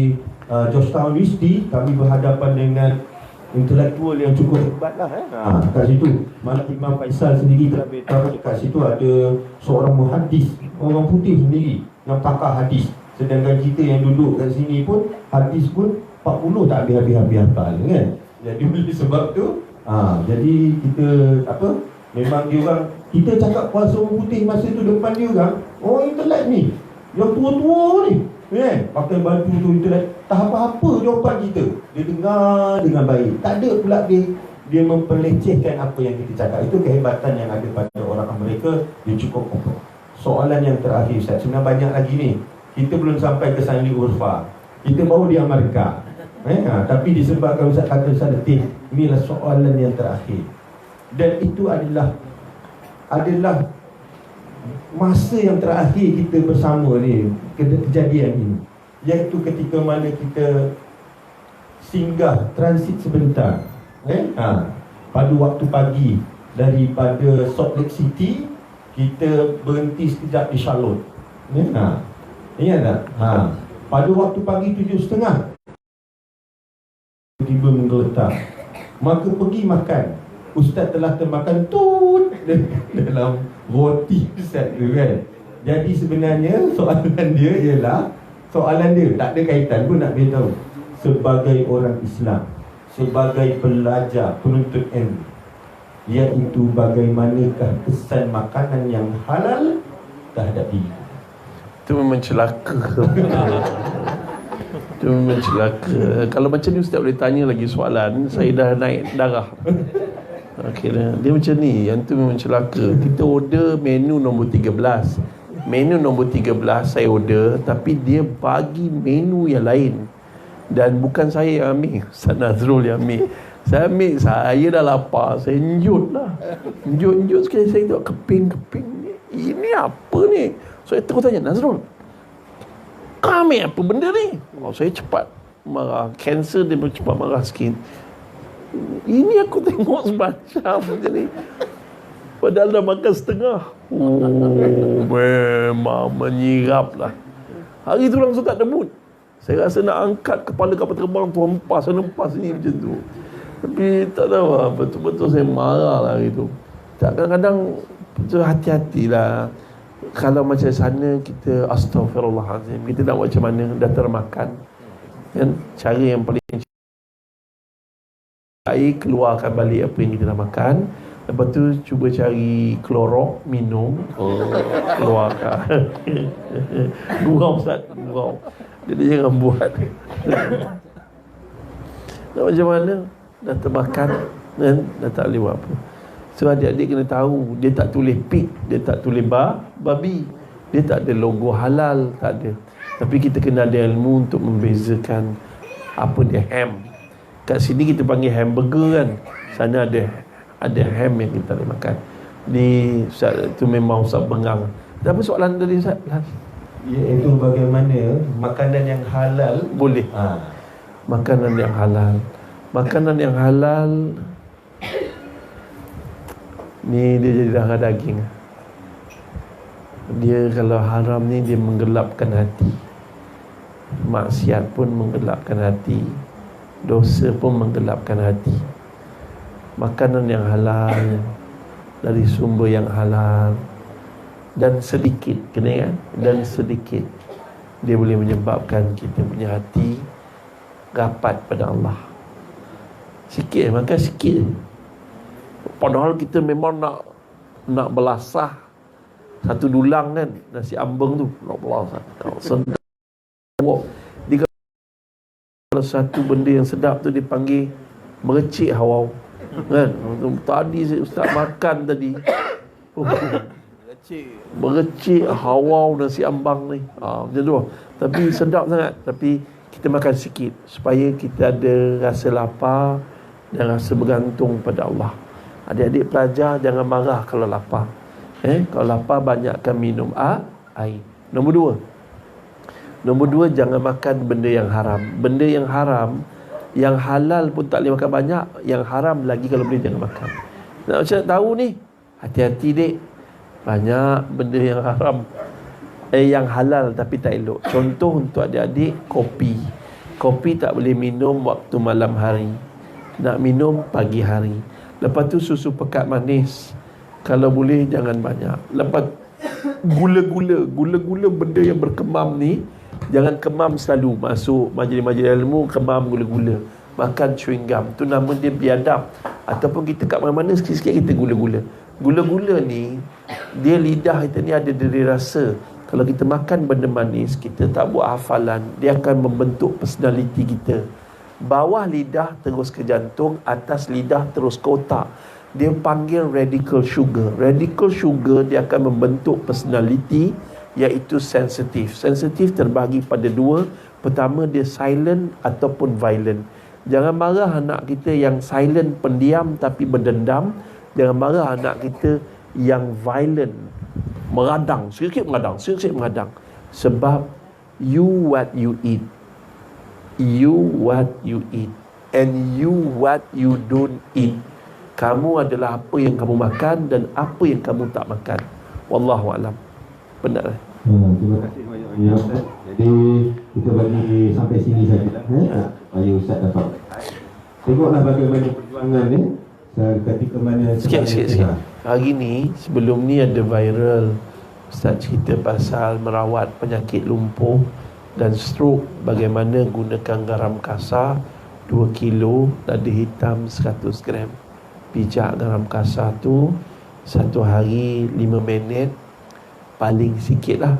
Georgetown University, kami berhadapan dengan intelektual yang cukup hebat lah. Kat situ Malah Imam Faisal sendiri telah beritahu, kat situ ada seorang muhaddis, orang putih sendiri yang pakar hadis. Sedangkan kita yang duduk kat sini pun hadis pun 40 tak habis-habis hafal kan. Jadi oleh sebab tu jadi kita memang dia orang, kita cakap kuasa orang putih masa tu depan dia orang, orang intelek ni yang tua-tua ni kan, pakai baju tu intelek, tak apa-apa jawapan kita. Dia dengar dengan baik. Tak ada pula dia memperlecehkan apa yang kita cakap. Itu kehebatan yang ada pada orang Amerika. Dia cukup kokoh. Soalan yang terakhir Ustaz, sebenarnya banyak lagi ni. Kita belum sampai ke Sanli Urfa. Kita baru di Amerika. Tapi disebabkan Ustaz kata Ustaz letih, inilah soalan yang terakhir. Dan itu adalah masa yang terakhir kita bersama ni, kejadian ini, iaitu ketika mana kita singgah transit sebentar pada waktu pagi daripada Salt Lake City, kita berhenti sekejap di Charlotte. Ingat tak? Pada waktu pagi 7.30 tiba menggeletar. Maka pergi makan. Ustaz telah termakan tut dalam roti Ustaz tu kan. Jadi sebenarnya soalan dia ialah, soalan dia tak ada kaitan pun nak beritahu. Sebagai orang Islam, sebagai pelajar, penuntut ilmu, iaitu bagaimanakah kesan makanan yang halal terhadap diri? Itu memang celaka. Itu memang celaka. Kalau macam ni Ustaz boleh tanya lagi soalan, saya dah naik darah. Okey dah. Dia macam ni, yang tu memang celaka. Kita order menu nombor 13. Menu nombor 13 saya order, tapi dia bagi menu yang lain. Dan bukan saya yang ambil, Ustaz Nazrul yang ambil. Saya ambil, saya dah lapar, saya njut lah. Njut sekali saya tengok keping-keping ni. Ini apa ni? So saya terus tanya, Nazrul, kau ambil apa benda ni? Oh, saya cepat marah. Cancer dia cepat marah sikit. Ini aku tengok semacam macam ni. Padahal dah makan setengah. Oh, memang menyirap lah. Hari tu langsung tak ada mood. Saya rasa nak angkat kepala kapal terbang tu, hempas ni macam tu. Tapi tak tahu lah, betul-betul saya marah lah hari tu. Tak, kadang-kadang hati-hatilah. Kalau macam sana kita astaghfirullahalazim, kita nak buat macam mana, dah termakan kan, cara yang paling baik, keluarkan balik apa yang kita dah makan. Lepas tu cuba cari klorok, minum, keluarkan. Gurau Ustaz, gurau. Jadi jangan buat. Nak macam mana, dah termakan kan, dah tak boleh buat apa. So adik-adik kena tahu, dia tak tulis pig, dia tak tulis babi, dia tak ada logo halal, tak ada. Tapi kita kena ada ilmu untuk membezakan apa dia ham. Kat sini kita panggil hamburger kan, sana ada ham yang kita boleh makan. Ni Ustaz tu memang Ustaz bengang. Apa soalan tadi Ustaz? Iaitu bagaimana makanan yang halal Boleh. Makanan yang halal. Makanan yang halal ni dia jadi darah daging. Dia kalau haram ni dia menggelapkan hati. Maksiat pun menggelapkan hati. Dosa pun menggelapkan hati. Makanan yang halal dari sumber yang halal dan sedikit, kena kan? Dan sedikit dia boleh menyebabkan kita punya hati rapat pada Allah. Sikit, makan sikit. Padahal kita memang nak belasah satu dulang kan, nasi ambeng tu nak belasah. Kalau sedap, dia kalau satu benda yang sedap tu dipanggil merecik hawau kan. Tadi Ustaz makan tadi, merecik hawau nasi ambang ni, macam tu. Tapi sedap sangat. Tapi kita makan sikit supaya kita ada rasa lapar dan rasa bergantung pada Allah. Adik-adik pelajar jangan marah kalau lapar. Kalau lapar banyakkan minum air. Nombor dua, jangan makan benda yang haram. Benda yang haram, yang halal pun tak boleh makan banyak, yang haram lagi kalau boleh jangan makan. Nak macam nak tahu ni, hati-hati dek. Banyak benda yang haram, yang halal tapi tak elok. Contoh untuk adik-adik, kopi. Kopi tak boleh minum waktu malam hari, nak minum pagi hari. Lepas tu susu pekat manis, kalau boleh jangan banyak. Lepas gula-gula benda yang berkemam ni, jangan kemam selalu. Masuk majlis-majlis ilmu kemam gula-gula. Makan chewing gum, tu nama dia biadab. Ataupun kita kat mana-mana sikit-sikit kita gula-gula. Gula-gula ni, dia lidah kita ni ada diri rasa. Kalau kita makan benda manis, kita tak buat hafalan, dia akan membentuk personality kita. Bawah lidah terus ke jantung, atas lidah terus ke otak. Dia panggil radical sugar. Radical sugar dia akan membentuk personality, iaitu sensitif. Sensitif terbahagi pada dua. Pertama, dia silent ataupun violent. Jangan marah anak kita yang silent, pendiam tapi berdendam. Jangan marah anak kita yang violent, meradang, sikit-sikit meradang. Sebab you what you eat. You what you eat, and you what you don't eat. Kamu adalah apa yang kamu makan dan apa yang kamu tak makan. Wallahu a'lam. Benar. Terima kasih banyak. Jadi kita bagi sampai sini saja. Supaya Ustaz dapat. Tengoklah bagaimana perjuangan ni. Ketika mana Sikit. Hari ni, sebelum ni ada viral Ustaz cerita pasal merawat penyakit lumpuh dan stroke, bagaimana gunakan garam kasar 2 kilo, lada hitam 100 gram. Pijak garam kasar tu satu hari 5 minit, paling sikit lah.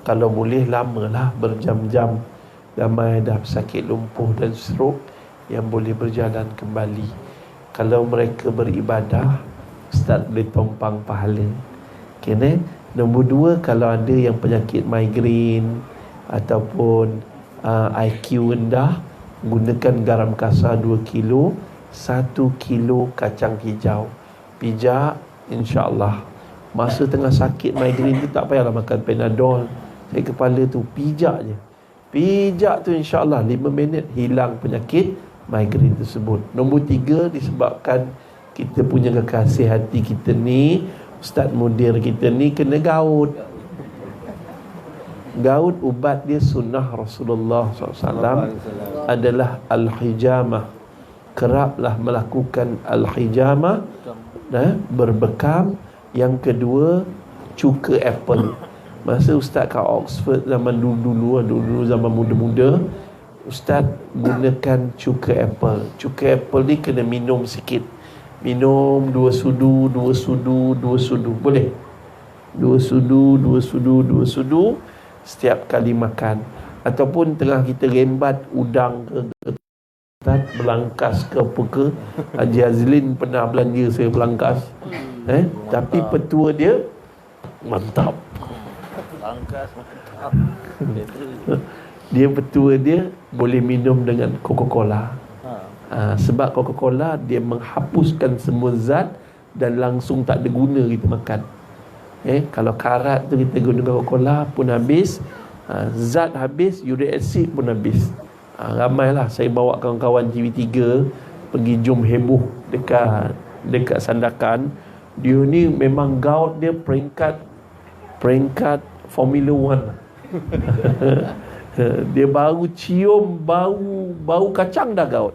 Kalau boleh lama lah, berjam-jam. Ramai dah sakit lumpuh dan stroke yang boleh berjalan kembali. Kalau mereka beribadah, Ustaz boleh tumpang pahala. Okay, nombor 2, kalau ada yang penyakit migrain ataupun IQ rendah, gunakan garam kasar 2 kilo, 1 kilo kacang hijau. Pijak, insya-Allah. Masa tengah sakit migrain tu tak payahlah makan Panadol, sakit kepala tu, pijak je. Pijak tu insya-Allah 5 minit hilang penyakit migrain tersebut. Nombor 3, disebabkan kita punya kekasih hati kita ni, ustaz mudir kita ni kena gaut. Gaut, ubat dia sunnah Rasulullah SAW adalah al-hijamah. Keraplah melakukan al-hijamah, berbekam. Yang kedua, cuka apple. Masa ustaz kat Oxford zaman dulu zaman muda-muda, ustaz gunakan cuka apple. Cuka apple ni kena minum sikit. Minum 2 sudu. Boleh? 2 sudu setiap kali makan. Ataupun tengah kita rembat udang ke Ustaz, belangkas ke apa ke. Haji Azlin pernah belanja saya belangkas. Tapi petua dia mantap. Belangkas mantap. Dia petua dia boleh minum dengan Coca-Cola. Sebab Coca-Cola dia menghapuskan semua zat dan langsung tak ada guna kita makan. Kalau karat tu kita guna Coca-Cola pun habis, zat habis, uric acid pun habis. Ramailah saya bawa kawan-kawan TV3 pergi jom heboh dekat Sandakan. Dia ni memang gout dia peringkat Formula 1. Dia baru cium bau kacang dah gout.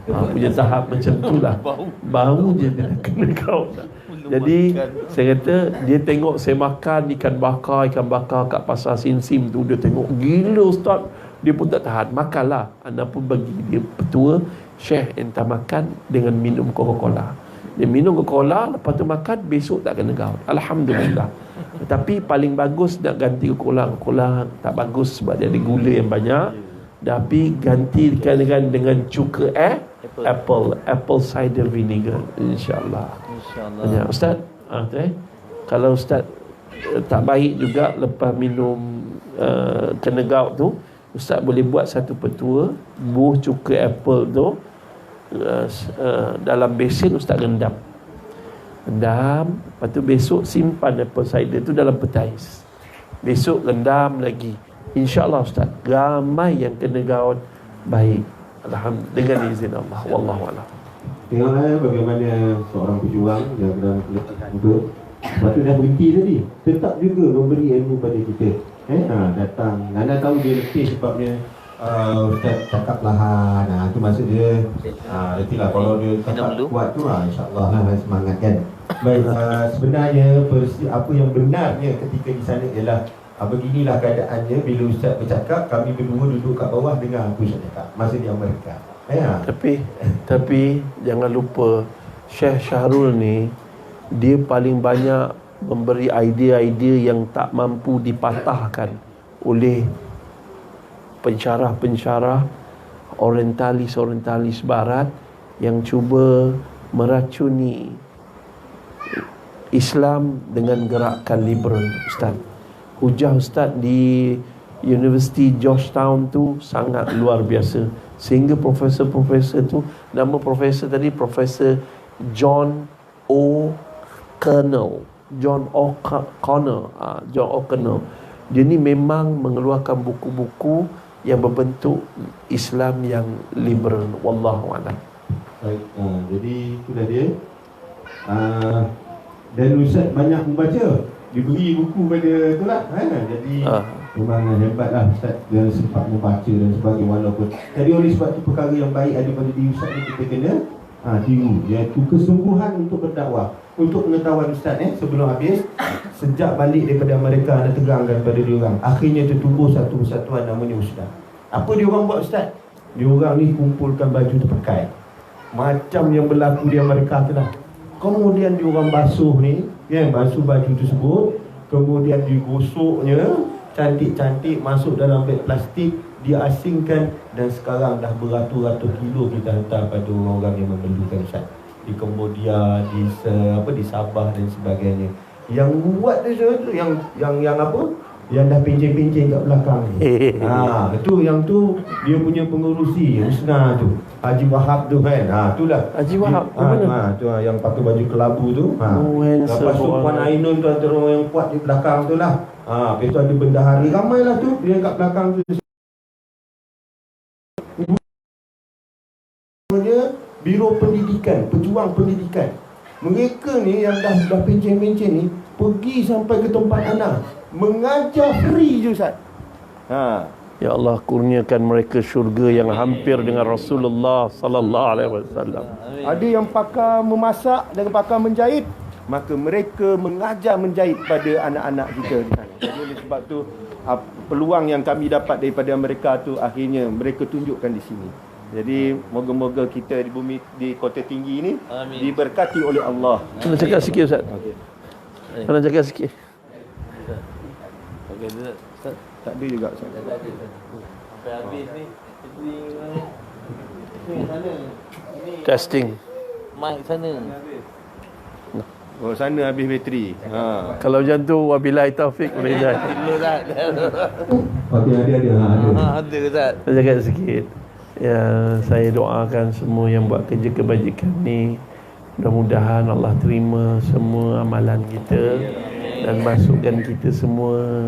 Punya tahap macam tu lah. Bau je dia kena gout. Jadi saya kata, dia tengok saya makan ikan bakar kat pasar Sim tu, dia tengok gila ustaz. Dia pun tak tahan, makanlah. Anda pun bagi dia petua, Syekh entah makan dengan minum Coca-Cola. Dia minum Coca-Cola, lepas tu makan, besok tak kena gout. Alhamdulillah. Tapi paling bagus nak ganti Coca-Cola. Coca-Cola tak bagus sebab dia ada gula yang banyak. Tapi gantikan dengan cuka apple cider vinegar, insya-Allah. Insya-Allah. Ustaz, kalau ustaz tak baik juga lepas minum kena gout tu, ustaz boleh buat satu petua, buah cuka apple tu dalam besen, ustaz rendam. Lepas tu besok simpan apple cider tu dalam petais. Besok rendam lagi. InsyaAllah ustaz, ramai yang kena gout baik. Alhamdulillah, dengan izin Allah. Wallahualam. Tengoklah bagaimana seorang pejuang yang dalam keletihan muda, lepas tu dah berhenti tadi, tetap juga memberi ilmu pada kita. Datang, anda tahu dia letih sebabnya Ustaz cakap lahan. Itu maksud dia. Nantilah kalau dia cakap kuat tu, insyaAllah lah semangat kan. Baik, sebenarnya apa yang benarnya ketika di sana ialah beginilah keadaannya bila Ustaz bercakap, kami berdua duduk kat bawah dengar apa Ustaz cakap masa di Amerika. Tapi jangan lupa, Syekh Syahrul ni dia paling banyak memberi idea-idea yang tak mampu dipatahkan oleh pensyarah-pensyarah orientalis barat yang cuba meracuni Islam dengan gerakan liberal. Ustaz, hujah Ustaz di University Georgetown tu sangat luar biasa, sehingga profesor-profesor tu, nama profesor tadi Profesor John O'Connell. John O'Connell. Dia ni memang mengeluarkan buku-buku yang berbentuk Islam yang liberal. Wallahu a'lam. Baik, jadi itulah dia. Dan Ustaz banyak membaca. Dia beri buku pada tu lah. Jadi memang hebatlah Ustaz, dia sempat membaca dan sebagainya. Walaupun jadi oleh sebab tu perkara yang baik ada pada diri Ustaz ni, kita kena tiru, iaitu kesungguhan untuk berdakwah. Untuk pengetahuan Ustaz sebelum habis, sejak balik daripada mereka ada tegang daripada diorang, akhirnya tertumbuh satu persatuan namanya Ustaz. Apa diorang buat Ustaz? Diorang ni kumpulkan baju terpakai macam yang berlaku di Amerika tu lah. Kemudian diorang basuh ni, basuh baju tersebut, kemudian digosoknya cantik-cantik, masuk dalam beg plastik, diasingkan, dan sekarang dah beratus-ratus kilo kita hantar pada orang-orang yang memerlukan Ustaz. Di Cambodia, di Sabah dan sebagainya. Yang buat tu yang apa? Yang dah pincin-pincin kat belakang ni. Itu yang tu dia punya pengurusi Husna tu, Haji Wahab tu kan. Itulah Haji Wahab tu yang pakai baju kelabu tu. Lepas tu Puan Ainun tu antara orang yang kuat di belakang tu lah. Lepas tu ada bendahari ramai lah tu dia kat belakang tu. Biro Pendidikan, pejuang pendidikan. Mereka ni yang dah pencen-pencen ni pergi sampai ke tempat anak, mengajar free je Ustaz. Ya Allah, kurniakan mereka syurga yang hampir dengan Rasulullah sallallahu alaihi wasallam. Ada yang pakar memasak dan pakar menjahit, maka mereka mengajar menjahit pada anak-anak kita di sana. Jadi oleh sebab tu peluang yang kami dapat daripada mereka tu akhirnya mereka tunjukkan di sini. Jadi moga-moga kita di bumi, di Kota Tinggi ini, amin, diberkati oleh Allah. Kena cakap sikit Ustaz. Okey. Kena cakap sikit. Okey, Ustaz. Tak ada juga Ustaz. Sampai habis ni. Ini sana. Ini Testing. mic sana. Oh, sana habis bateri. Kalau macam tu wabillahi taufik boleh jadi. Ustaz. Okey, ada. Ada Ustaz. Saya cakap sikit. Ya, saya doakan semua yang buat kerja kebajikan ni, mudah-mudahan Allah terima semua amalan kita dan masukkan kita semua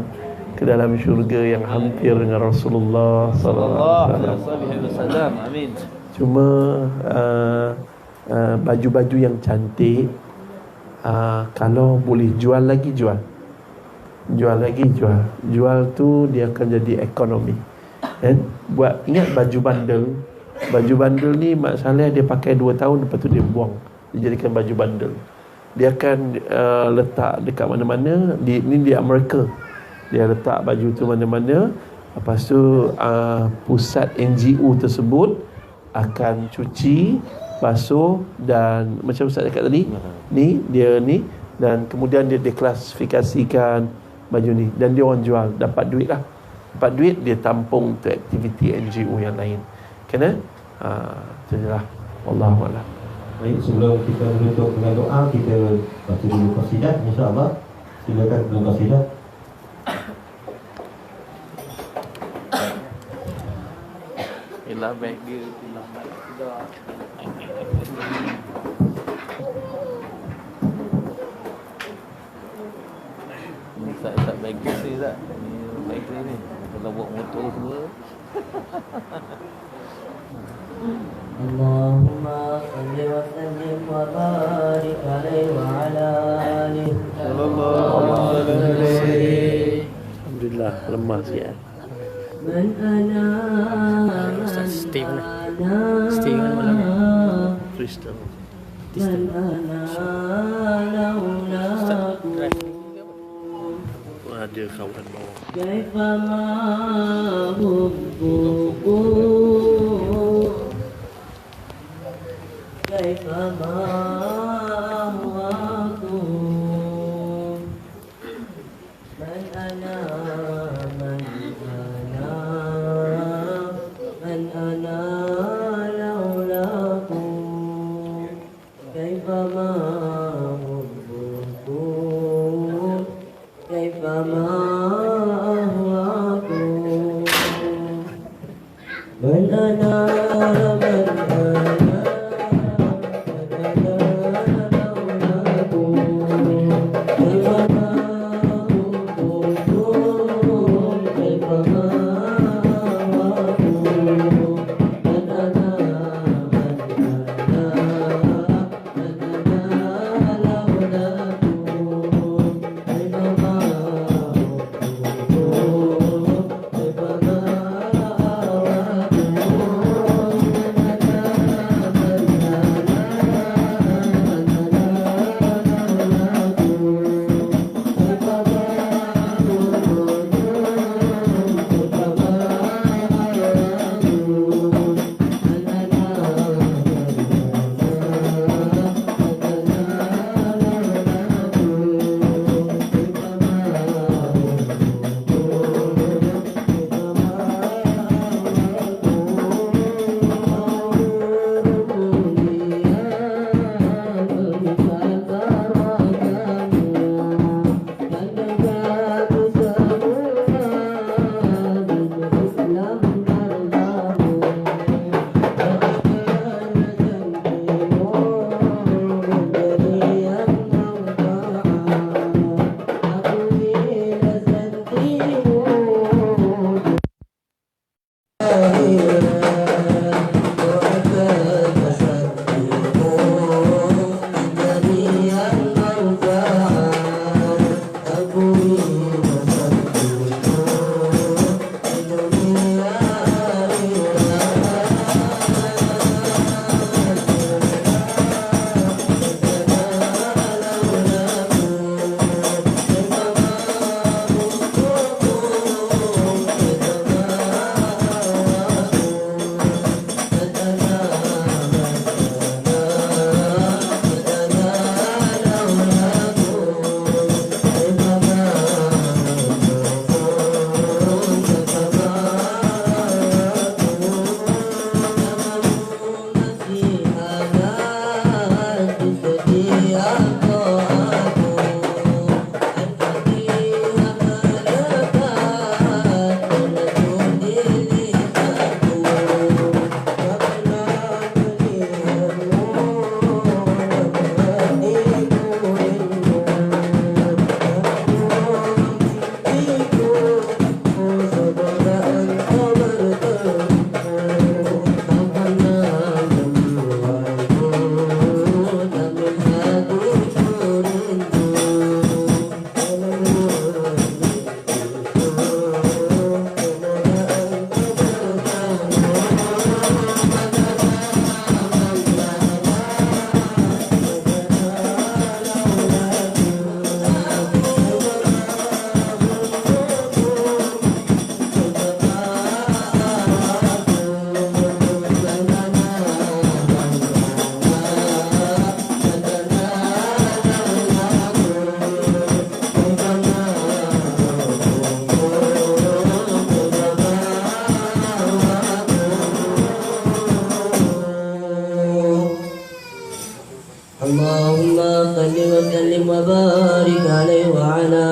ke dalam syurga yang hampir dengan Rasulullah sallallahu alaihi wasallam. Amin. Cuma baju-baju yang cantik, kalau boleh jual lagi jual. Jual tu dia akan jadi ekonomi. Buat ingat baju bandel ni masalah dia pakai 2 tahun, lepas tu dia buang, dia jadikan baju bandel. Dia akan letak dekat mana-mana di Amerika, dia letak baju tu mana-mana. Lepas tu pusat NGO tersebut akan cuci, basuh, dan macam Ustaz cakap tadi, dan kemudian dia diklasifikasikan baju ni, dan dia orang jual, dapat duit lah. Dapat duit, dia tampung untuk aktiviti NGO yang lain. Kena itulah. Wallahu a'lam. Baik, sebelum kita menutup dengan doa, kita baca dulu qasidah, insya-Allah. Silakan dengan qasidah. Ilah baik dia, ilah baik sudah. Tak baik kita tak. Ni baik kita ni. Kalau buat motor semua. Allahumma salli wa sallim wa barik alaihi wa ala alihi sallallahu alaihi wasallam. Alhamdulillah, lemah sikit. Man ana Steve Kristen. man ana laulaku Ada kawan bawah. kaifa ma hubbuku kaifa ma ahwaku man ana laulaku kaifa ma hubbuku kaifa ma ahwaku man ana اللهم صل وسلم وبارك عليه وعلى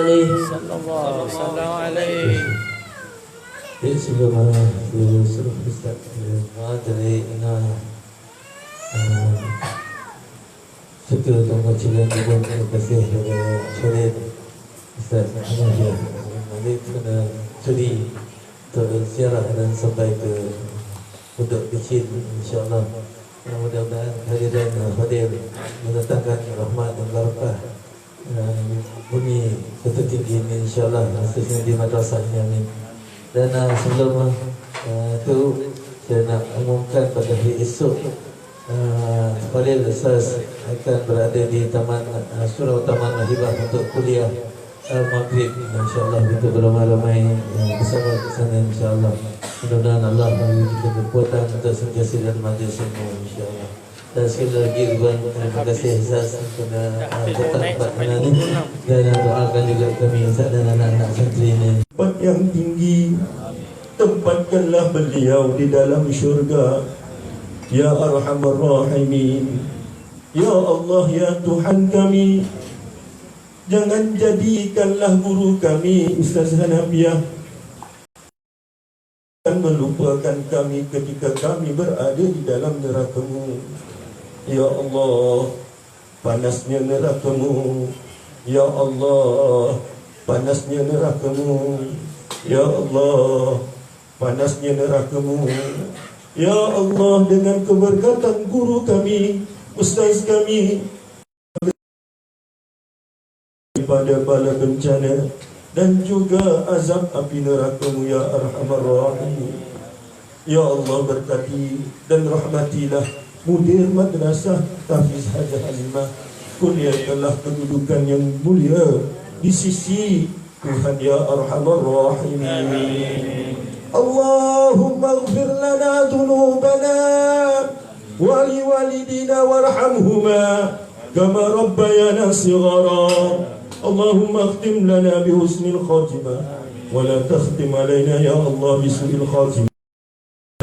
آله. Sallallahu alaihi wasallam. Jadi sebelum suruh Ustaz dari syukur untuk mengucapkan terima kasih kepada Syarif Ustaz Hanafiah Malik kerana sudi untuk ziarah dan sampai ke Pondok Kecil, insyaAllah. Mudah-mudahan hadirin hadir mendatangkan rahmat dan barakah bumi tertinggi ini, insyaAllah, khususnya di madrasah ini, amin. Dan sebelum itu saya nak umumkan pada hari esok Khalil Ustaz akan berada di Surau Taman Mahibah untuk kuliah Maghrib, insyaAllah. Kita beramai-ramai bersama ke sana, insyaAllah. Mudah-mudahan Allah memberi kita kekuatan untuk sentiasa dan majlis semua, insyaAllah. Dan sekali lagi terima kasih Ustaz kerana tempat ini, dan doakan juga kami Ustaz dan anak-anak santri ini. Tempat yang tinggi, tempatkanlah beliau di dalam syurga, Ya Arhamar Rahimin. Ya Allah, Ya Tuhan kami, jangan jadikanlah guru kami Ustaz Hanafiah dan melupakan kami ketika kami berada di dalam neraka-Mu. Ya Allah, panasnya neraka-Mu. Ya Allah, panasnya neraka-Mu. Ya Allah, panasnya neraka-Mu. Ya Allah, dengan keberkatan guru kami, ustaz kami, pada bala bencana dan juga azab api neraka-Mu, Ya Arhamar Rahimin. Ya Allah, berkati dan rahmatilah mudir madrasah Tahfiz Hajah Halimah, kurniakanlah kedudukan yang mulia di sisi Tuhan, Ya Arhamar Rahimin. Allahumma ighfir lana dhunubana wa liwalidina warhamhuma kama rabbayana shighara. Allahumma akhtim lana bihusnil khatimah wa la takhtim alaina ya Allah bisu'il khatimah.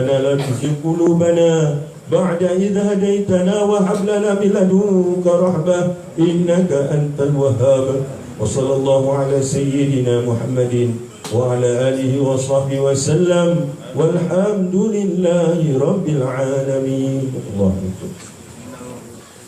La tuzigh qulubana ba'da idh hadaytana wa hab lana min ladunka rahmah innaka antal wahhab. Wa sallallahu ala sayyidina Muhammadin wa ala alihi wa sahbihi wa sallam walhamdulillahi rabbil alamin.